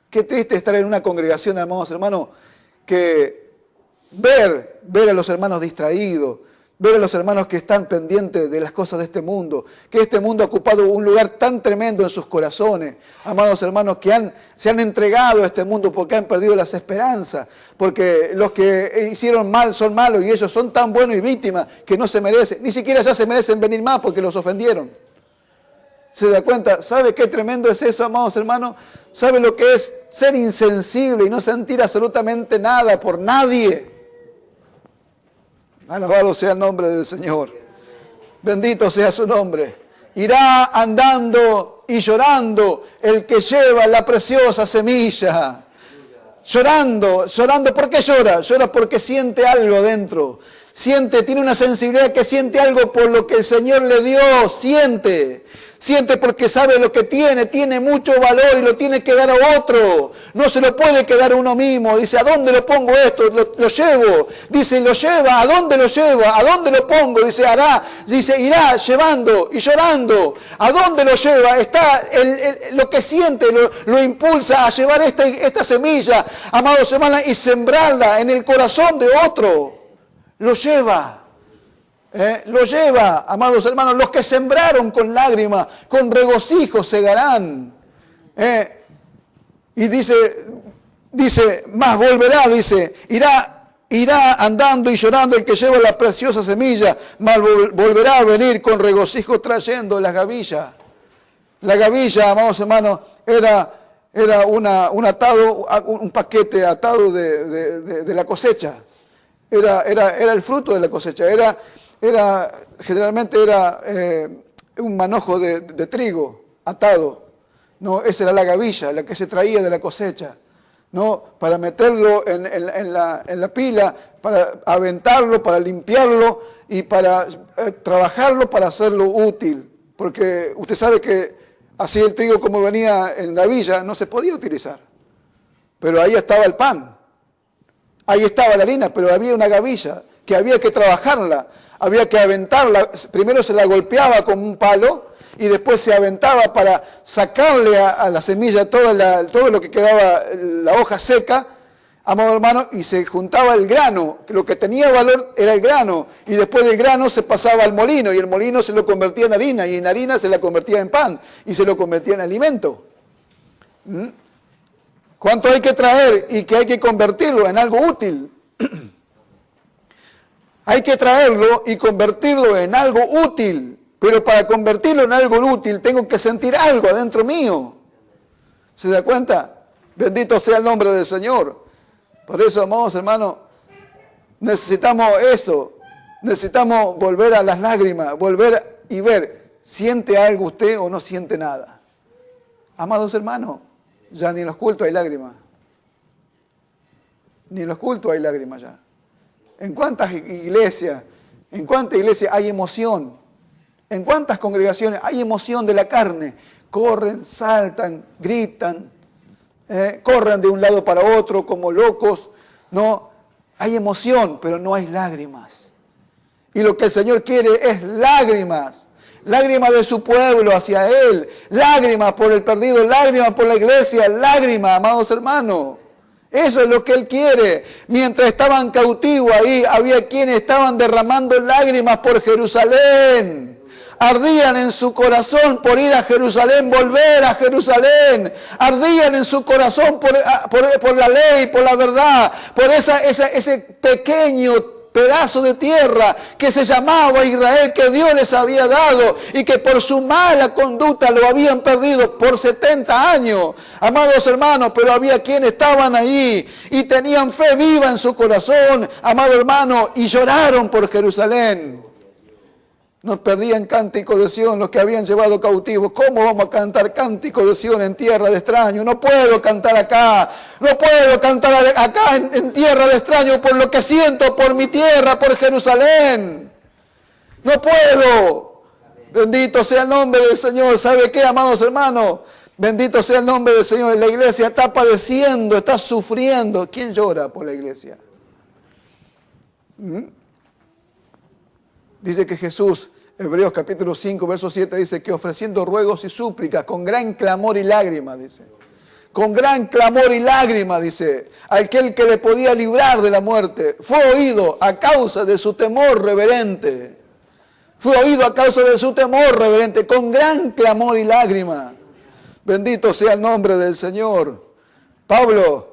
S2: Qué triste estar en una congregación, amados hermanos, que ver a los hermanos distraídos, ver a los hermanos que están pendientes de las cosas de este mundo, que este mundo ha ocupado un lugar tan tremendo en sus corazones, amados hermanos, que se han entregado a este mundo porque han perdido las esperanzas, porque los que hicieron mal son malos y ellos son tan buenos y víctimas que no se merecen, ni siquiera ya se merecen venir más porque los ofendieron. ¿Se da cuenta? ¿Sabe qué tremendo es eso, amados hermanos? ¿Sabe lo que es ser insensible y no sentir absolutamente nada por nadie? Alabado sea el nombre del Señor. Bendito sea su nombre. Irá andando y llorando el que lleva la preciosa semilla. Llorando. ¿Por qué llora? Llora porque siente algo dentro. Tiene una sensibilidad que siente algo por lo que el Señor le dio. Siente porque sabe lo que tiene mucho valor y lo tiene que dar a otro. No se lo puede quedar a uno mismo. Dice, ¿a dónde lo pongo esto? Lo llevo. Dice, lo lleva. ¿A dónde lo lleva? ¿A dónde lo pongo? Dice, irá llevando y llorando. ¿A dónde lo lleva? Está lo que siente, lo impulsa a llevar esta semilla, amados hermanos, y sembrarla en el corazón de otro. Lo lleva. Lo lleva, amados hermanos, los que sembraron con lágrimas, con regocijo segarán. Y dice, más volverá, dice, irá andando y llorando el que lleva la preciosa semilla, más volverá a venir con regocijo trayendo las gavillas. La gavilla, amados hermanos, era un paquete atado de la cosecha. Era el fruto de la cosecha, generalmente era un manojo de trigo atado, ¿no? Esa era la gavilla, la que se traía de la cosecha, ¿no? Para meterlo en la pila, para aventarlo, para limpiarlo y para trabajarlo, para hacerlo útil. Porque usted sabe que así el trigo como venía en gavilla no se podía utilizar. Pero ahí estaba el pan, ahí estaba la harina, pero había una gavilla que había que trabajarla. Había que aventarla, primero se la golpeaba con un palo y después se aventaba para sacarle a la semilla todo lo que quedaba, la hoja seca, amado hermano, y se juntaba el grano, que lo que tenía valor era el grano, y después del grano se pasaba al molino, y el molino se lo convertía en harina, y en harina se la convertía en pan, y se lo convertía en alimento. ¿Cuánto hay que traer y que hay que convertirlo en algo útil? Hay que traerlo y convertirlo en algo útil, pero para convertirlo en algo útil tengo que sentir algo adentro mío. ¿Se da cuenta? Bendito sea el nombre del Señor. Por eso, amados hermanos, necesitamos eso. Necesitamos volver a las lágrimas, volver y ver, ¿siente algo usted o no siente nada? Amados hermanos, ya ni en los cultos hay lágrimas. Ni en los cultos hay lágrimas ya. ¿En cuántas iglesias hay emoción? ¿En cuántas congregaciones hay emoción de la carne? Corren, saltan, gritan, corren de un lado para otro como locos. No, hay emoción, pero no hay lágrimas. Y lo que el Señor quiere es lágrimas. Lágrimas de su pueblo hacia Él. Lágrimas por el perdido, lágrimas por la iglesia, lágrimas, amados hermanos. Eso es lo que Él quiere. Mientras estaban cautivos ahí, había quienes estaban derramando lágrimas por Jerusalén. Ardían en su corazón por ir a Jerusalén, volver a Jerusalén. Ardían en su corazón por la ley, por la verdad, por ese pequeño pedazo de tierra que se llamaba Israel, que Dios les había dado y que por su mala conducta lo habían perdido por 70 años. Amados hermanos, pero había quienes estaban ahí y tenían fe viva en su corazón, amado hermano, y lloraron por Jerusalén. Nos perdían cánticos de Sión los que habían llevado cautivos. ¿Cómo vamos a cantar cánticos de Sión en tierra de extraño? No puedo cantar acá. No puedo cantar acá en tierra de extraño por lo que siento por mi tierra, por Jerusalén. No puedo. Bendito sea el nombre del Señor. ¿Sabe qué, amados hermanos? Bendito sea el nombre del Señor. La iglesia está padeciendo, está sufriendo. ¿Quién llora por la iglesia? Dice que Jesús, Hebreos capítulo 5, verso 7, dice que ofreciendo ruegos y súplicas con gran clamor y lágrimas, dice. Con gran clamor y lágrimas, dice, aquel que le podía librar de la muerte, fue oído a causa de su temor reverente. Fue oído a causa de su temor reverente, con gran clamor y lágrimas. Bendito sea el nombre del Señor. Pablo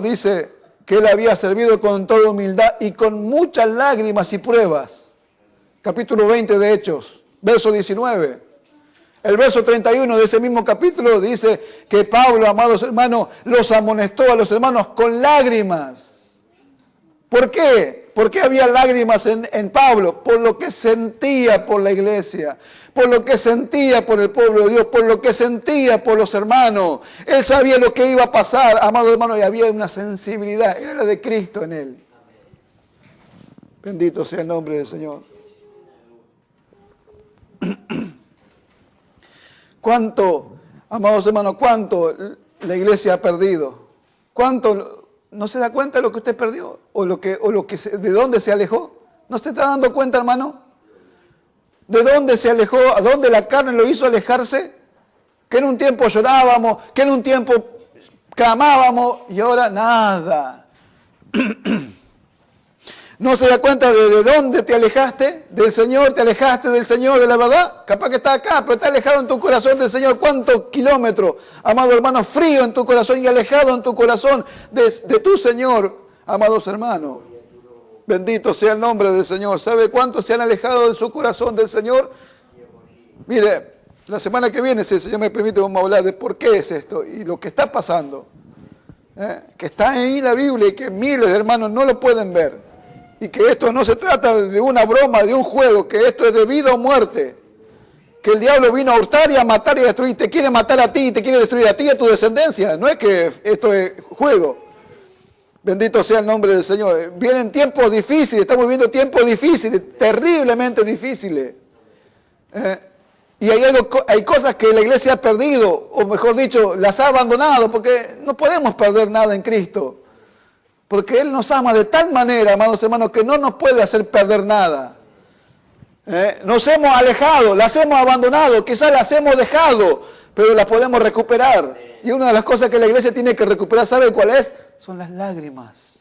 S2: dice que él había servido con toda humildad y con muchas lágrimas y pruebas. Capítulo 20 de Hechos, verso 19. El verso 31 de ese mismo capítulo dice que Pablo, amados hermanos, los amonestó a los hermanos con lágrimas. ¿Por qué? ¿Por qué había lágrimas en Pablo? Por lo que sentía por la iglesia, por lo que sentía por el pueblo de Dios, por lo que sentía por los hermanos. Él sabía lo que iba a pasar, amados hermanos, y había una sensibilidad. Era la de Cristo en él. Bendito sea el nombre del Señor. ¿Cuánto, amados hermanos, cuánto la iglesia ha perdido? ¿Cuánto no se da cuenta de lo que usted perdió? ¿De dónde se alejó? ¿No se está dando cuenta, hermano? ¿De dónde se alejó? ¿A dónde la carne lo hizo alejarse? Que en un tiempo llorábamos, que en un tiempo clamábamos y ahora nada. ¿No se da cuenta de dónde te alejaste del Señor? ¿Te alejaste del Señor, de la verdad? Capaz que está acá, pero está alejado en tu corazón del Señor. ¿Cuántos kilómetros, amado hermano, frío en tu corazón y alejado en tu corazón de tu Señor, amados hermanos? Bendito sea el nombre del Señor. ¿Sabe cuántos se han alejado de su corazón del Señor? Mire, la semana que viene, si el Señor me permite, vamos a hablar de por qué es esto y lo que está pasando. Que está ahí en la Biblia y que miles de hermanos no lo pueden ver. Y que esto no se trata de una broma, de un juego, que esto es de vida o muerte. Que el diablo vino a hurtar y a matar y a destruir. Te quiere matar a ti y te quiere destruir a ti y a tu descendencia. No es que esto es juego. Bendito sea el nombre del Señor. Vienen tiempos difíciles, estamos viviendo tiempos difíciles, terriblemente difíciles. Y hay cosas que la iglesia ha perdido, o mejor dicho, las ha abandonado, porque no podemos perder nada en Cristo. Porque Él nos ama de tal manera, amados hermanos, que no nos puede hacer perder nada. Nos hemos alejado, las hemos abandonado, quizás las hemos dejado, pero las podemos recuperar. Y una de las cosas que la iglesia tiene que recuperar, ¿sabe cuál es? Son las lágrimas.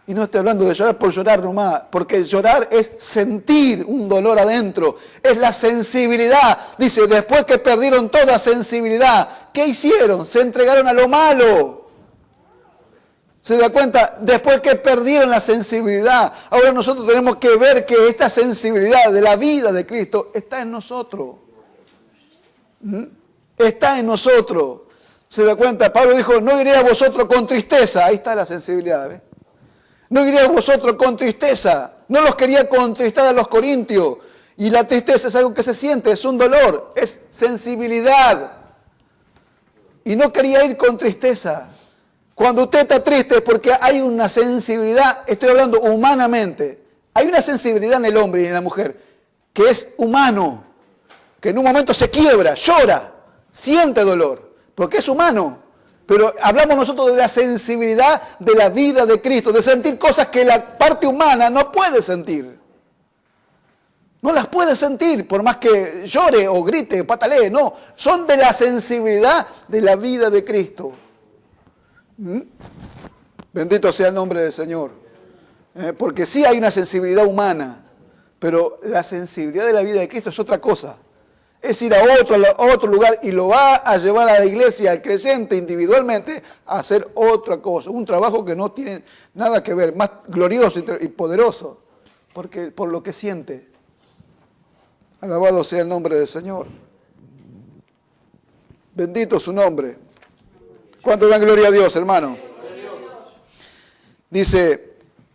S2: Y no estoy hablando de llorar por llorar nomás, porque llorar es sentir un dolor adentro, es la sensibilidad. Dice, después que perdieron toda sensibilidad, ¿qué hicieron? Se entregaron a lo malo. ¿Se da cuenta? Después que perdieron la sensibilidad, ahora nosotros tenemos que ver que esta sensibilidad de la vida de Cristo está en nosotros. Está en nosotros. ¿Se da cuenta? Pablo dijo, no iré a vosotros con tristeza. Ahí está la sensibilidad, ¿ves? No iré a vosotros con tristeza. No los quería contristar a los corintios. Y la tristeza es algo que se siente, es un dolor, es sensibilidad. Y no quería ir con tristeza. Cuando usted está triste es porque hay una sensibilidad, estoy hablando humanamente, hay una sensibilidad en el hombre y en la mujer que es humano, que en un momento se quiebra, llora, siente dolor, porque es humano. Pero hablamos nosotros de la sensibilidad de la vida de Cristo, de sentir cosas que la parte humana no puede sentir. No las puede sentir, por más que llore o grite o patalee, no. Son de la sensibilidad de la vida de Cristo. Bendito sea el nombre del Señor. Porque sí hay una sensibilidad humana, pero la sensibilidad de la vida de Cristo es otra cosa. Es ir a otro lugar y lo va a llevar a la iglesia, al creyente individualmente, a hacer otra cosa. Un trabajo que no tiene nada que ver, más glorioso y poderoso, porque por lo que siente. Alabado sea el nombre del Señor. Bendito su nombre. ¿Cuánto dan gloria a Dios, hermano? Dice,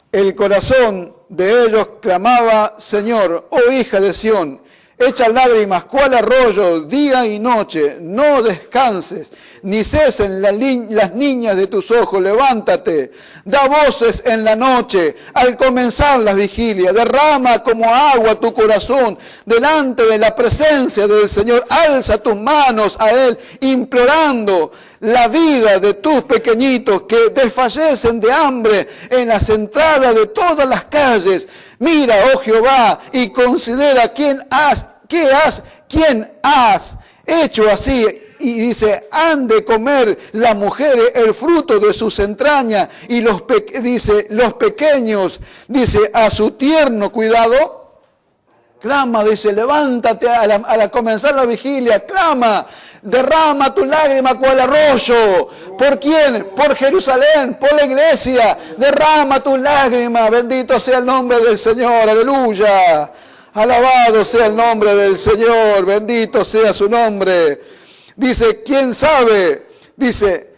S2: el corazón de ellos clamaba, Señor, oh hija de Sión, echa lágrimas, cual arroyo, día y noche, no descanses, ni cesen las niñas de tus ojos, levántate, da voces en la noche, al comenzar las vigilias, derrama como agua tu corazón, delante de la presencia del Señor, alza tus manos a Él, implorando la vida de tus pequeñitos que desfallecen de hambre en las entradas de todas las calles. Mira, oh Jehová, y considera quién has hecho así. Y dice, han de comer las mujeres el fruto de sus entrañas, y los pequeños, dice, a su tierno cuidado. Clama, dice, levántate al comenzar la vigilia, clama, derrama tu lágrima cual arroyo. ¿Por quién? Por Jerusalén, por la iglesia. Derrama tu lágrima, bendito sea el nombre del Señor, aleluya. Alabado sea el nombre del Señor, bendito sea su nombre. Dice, ¿quién sabe? Dice,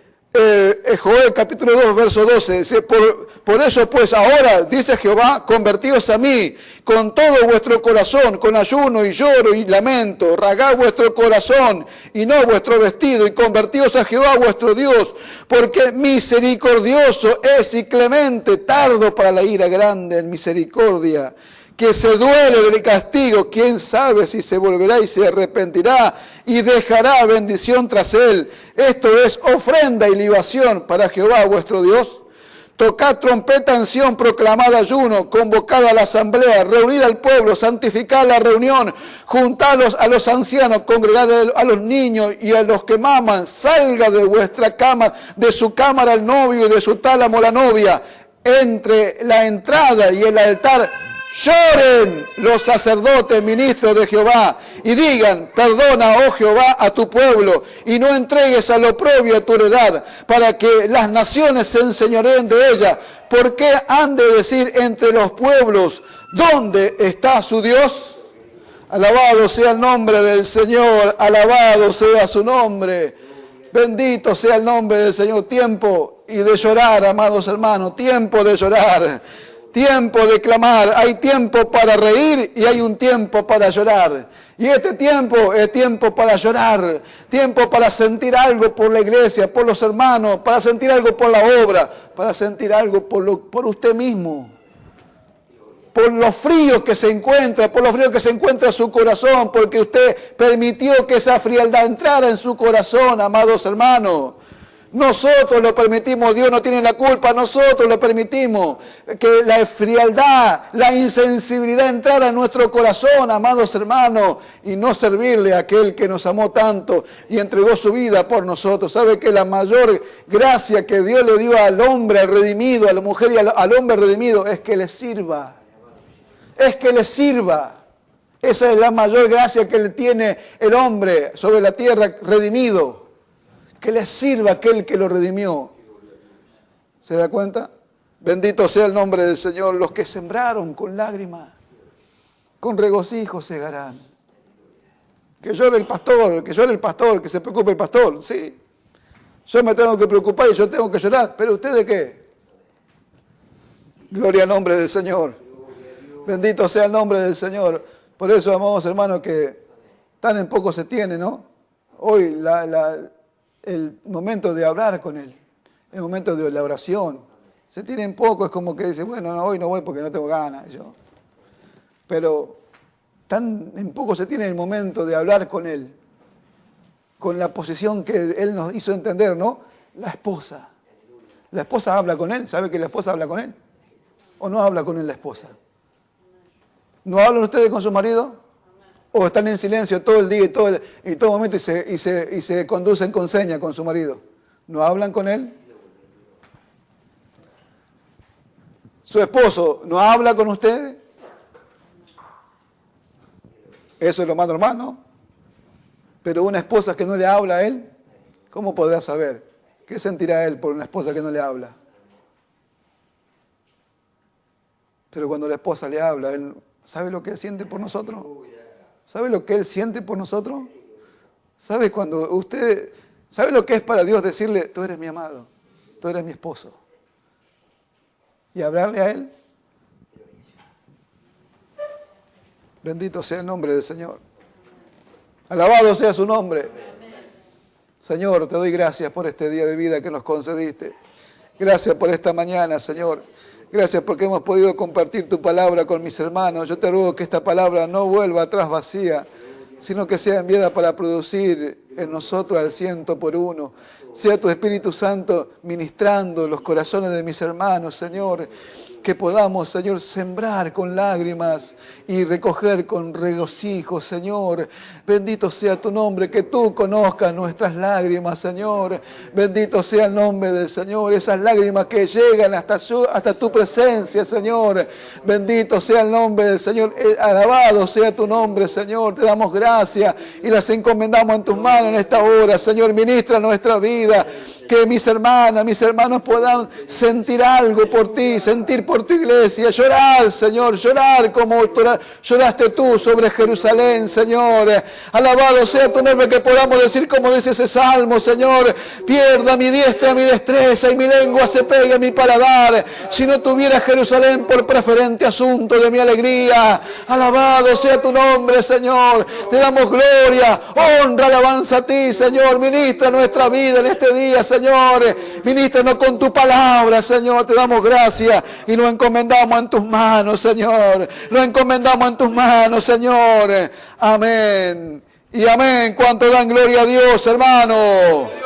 S2: Joel capítulo 2, verso 12, dice, por eso pues ahora, dice Jehová, convertíos a mí con todo vuestro corazón, con ayuno y lloro y lamento, rasgad vuestro corazón y no vuestro vestido, y convertíos a Jehová vuestro Dios, porque misericordioso es y clemente, tardo para la ira, grande en misericordia, que se duele del castigo, quién sabe si se volverá y se arrepentirá y dejará bendición tras él. Esto es ofrenda y libación para Jehová vuestro Dios. Tocad trompeta en Sión, proclamad ayuno, convocad a la asamblea, reunid al pueblo, santificad la reunión, juntados a los ancianos, congregad a los niños y a los que maman, salga de vuestra cama, de su cámara el novio y de su tálamo la novia, entre la entrada y el altar. Lloren los sacerdotes, ministros de Jehová, y digan, perdona, oh Jehová, a tu pueblo, y no entregues al oprobio a tu heredad, para que las naciones se enseñoreen de ella. ¿Por qué han de decir entre los pueblos, ¿dónde está su Dios? Alabado sea el nombre del Señor, alabado sea su nombre. Bendito sea el nombre del Señor. Tiempo y de llorar, amados hermanos, tiempo de llorar. Tiempo de clamar, hay tiempo para reír y hay un tiempo para llorar. Y este tiempo es tiempo para llorar, tiempo para sentir algo por la iglesia, por los hermanos, para sentir algo por la obra, para sentir algo por usted mismo. Por lo frío que se encuentra, por lo frío que se encuentra su corazón, porque usted permitió que esa frialdad entrara en su corazón, amados hermanos. Nosotros lo permitimos, Dios no tiene la culpa, nosotros lo permitimos, que la frialdad, la insensibilidad entrara en nuestro corazón, amados hermanos, y no servirle a aquel que nos amó tanto y entregó su vida por nosotros. ¿Sabe que la mayor gracia que Dios le dio al hombre, al redimido, a la mujer y al hombre redimido, es que le sirva? Es que le sirva. Esa es la mayor gracia que le tiene el hombre sobre la tierra redimido. Que le sirva a aquel que lo redimió. ¿Se da cuenta? Bendito sea el nombre del Señor. Los que sembraron con lágrimas, con regocijo segarán. Que llore el pastor, que se preocupe el pastor. Sí, yo me tengo que preocupar y yo tengo que llorar. ¿Pero usted de qué? Gloria al nombre del Señor. Bendito sea el nombre del Señor. Por eso, amados hermanos, que tan en poco se tiene, ¿no? Hoy el momento de hablar con Él, el momento de la oración. Se tiene en poco, es como que dice, bueno, no, hoy no voy porque no tengo ganas. Pero tan en poco se tiene el momento de hablar con Él, con la posición que Él nos hizo entender, ¿no? La esposa. La esposa habla con Él, ¿sabe que la esposa habla con Él? ¿O no habla con Él la esposa? ¿No hablan ustedes con su marido? ¿O están en silencio todo el día y todo momento y se conducen con seña con su marido? ¿No hablan con Él? ¿Su esposo no habla con ustedes? Eso es lo más normal, ¿no? Pero una esposa que no le habla a Él, ¿cómo podrá saber? ¿Qué sentirá Él por una esposa que no le habla? Pero cuando la esposa le habla, Él ¿sabe lo que Él siente por nosotros? ¿Sabe lo que Él siente por nosotros? ¿Sabe sabe lo que es para Dios decirle, tú eres mi amado, tú eres mi esposo? Y hablarle a Él. Bendito sea el nombre del Señor. Alabado sea su nombre. Señor, te doy gracias por este día de vida que nos concediste. Gracias por esta mañana, Señor. Gracias porque hemos podido compartir tu palabra con mis hermanos. Yo te ruego que esta palabra no vuelva atrás vacía, sino que sea enviada para producir en nosotros al 100%. Sea tu Espíritu Santo ministrando los corazones de mis hermanos, Señor. Que podamos, Señor, sembrar con lágrimas y recoger con regocijo, Señor. Bendito sea tu nombre, que tú conozcas nuestras lágrimas, Señor. Bendito sea el nombre del Señor, esas lágrimas que llegan hasta tu presencia, Señor. Bendito sea el nombre del Señor, alabado sea tu nombre, Señor. Te damos gracias y las encomendamos en tus manos en esta hora, Señor. Ministra nuestra vida. Que mis hermanas, mis hermanos puedan sentir algo por ti, sentir por tu iglesia, llorar, Señor, llorar como lloraste tú sobre Jerusalén, Señor. Alabado sea tu nombre, que podamos decir como dice ese salmo, Señor, pierda mi diestra mi destreza y mi lengua se pegue a mi paladar, si no tuviera Jerusalén por preferente asunto de mi alegría. Alabado sea tu nombre, Señor. Te damos gloria, honra, alabanza a ti, Señor. Ministra nuestra vida en este día, Señor. Ministranos con tu palabra, Señor. Te damos gracias y nos encomendamos en tus manos, Señor. Nos encomendamos en tus manos, Señor. Amén. Y amén. Cuánto dan gloria a Dios, hermano.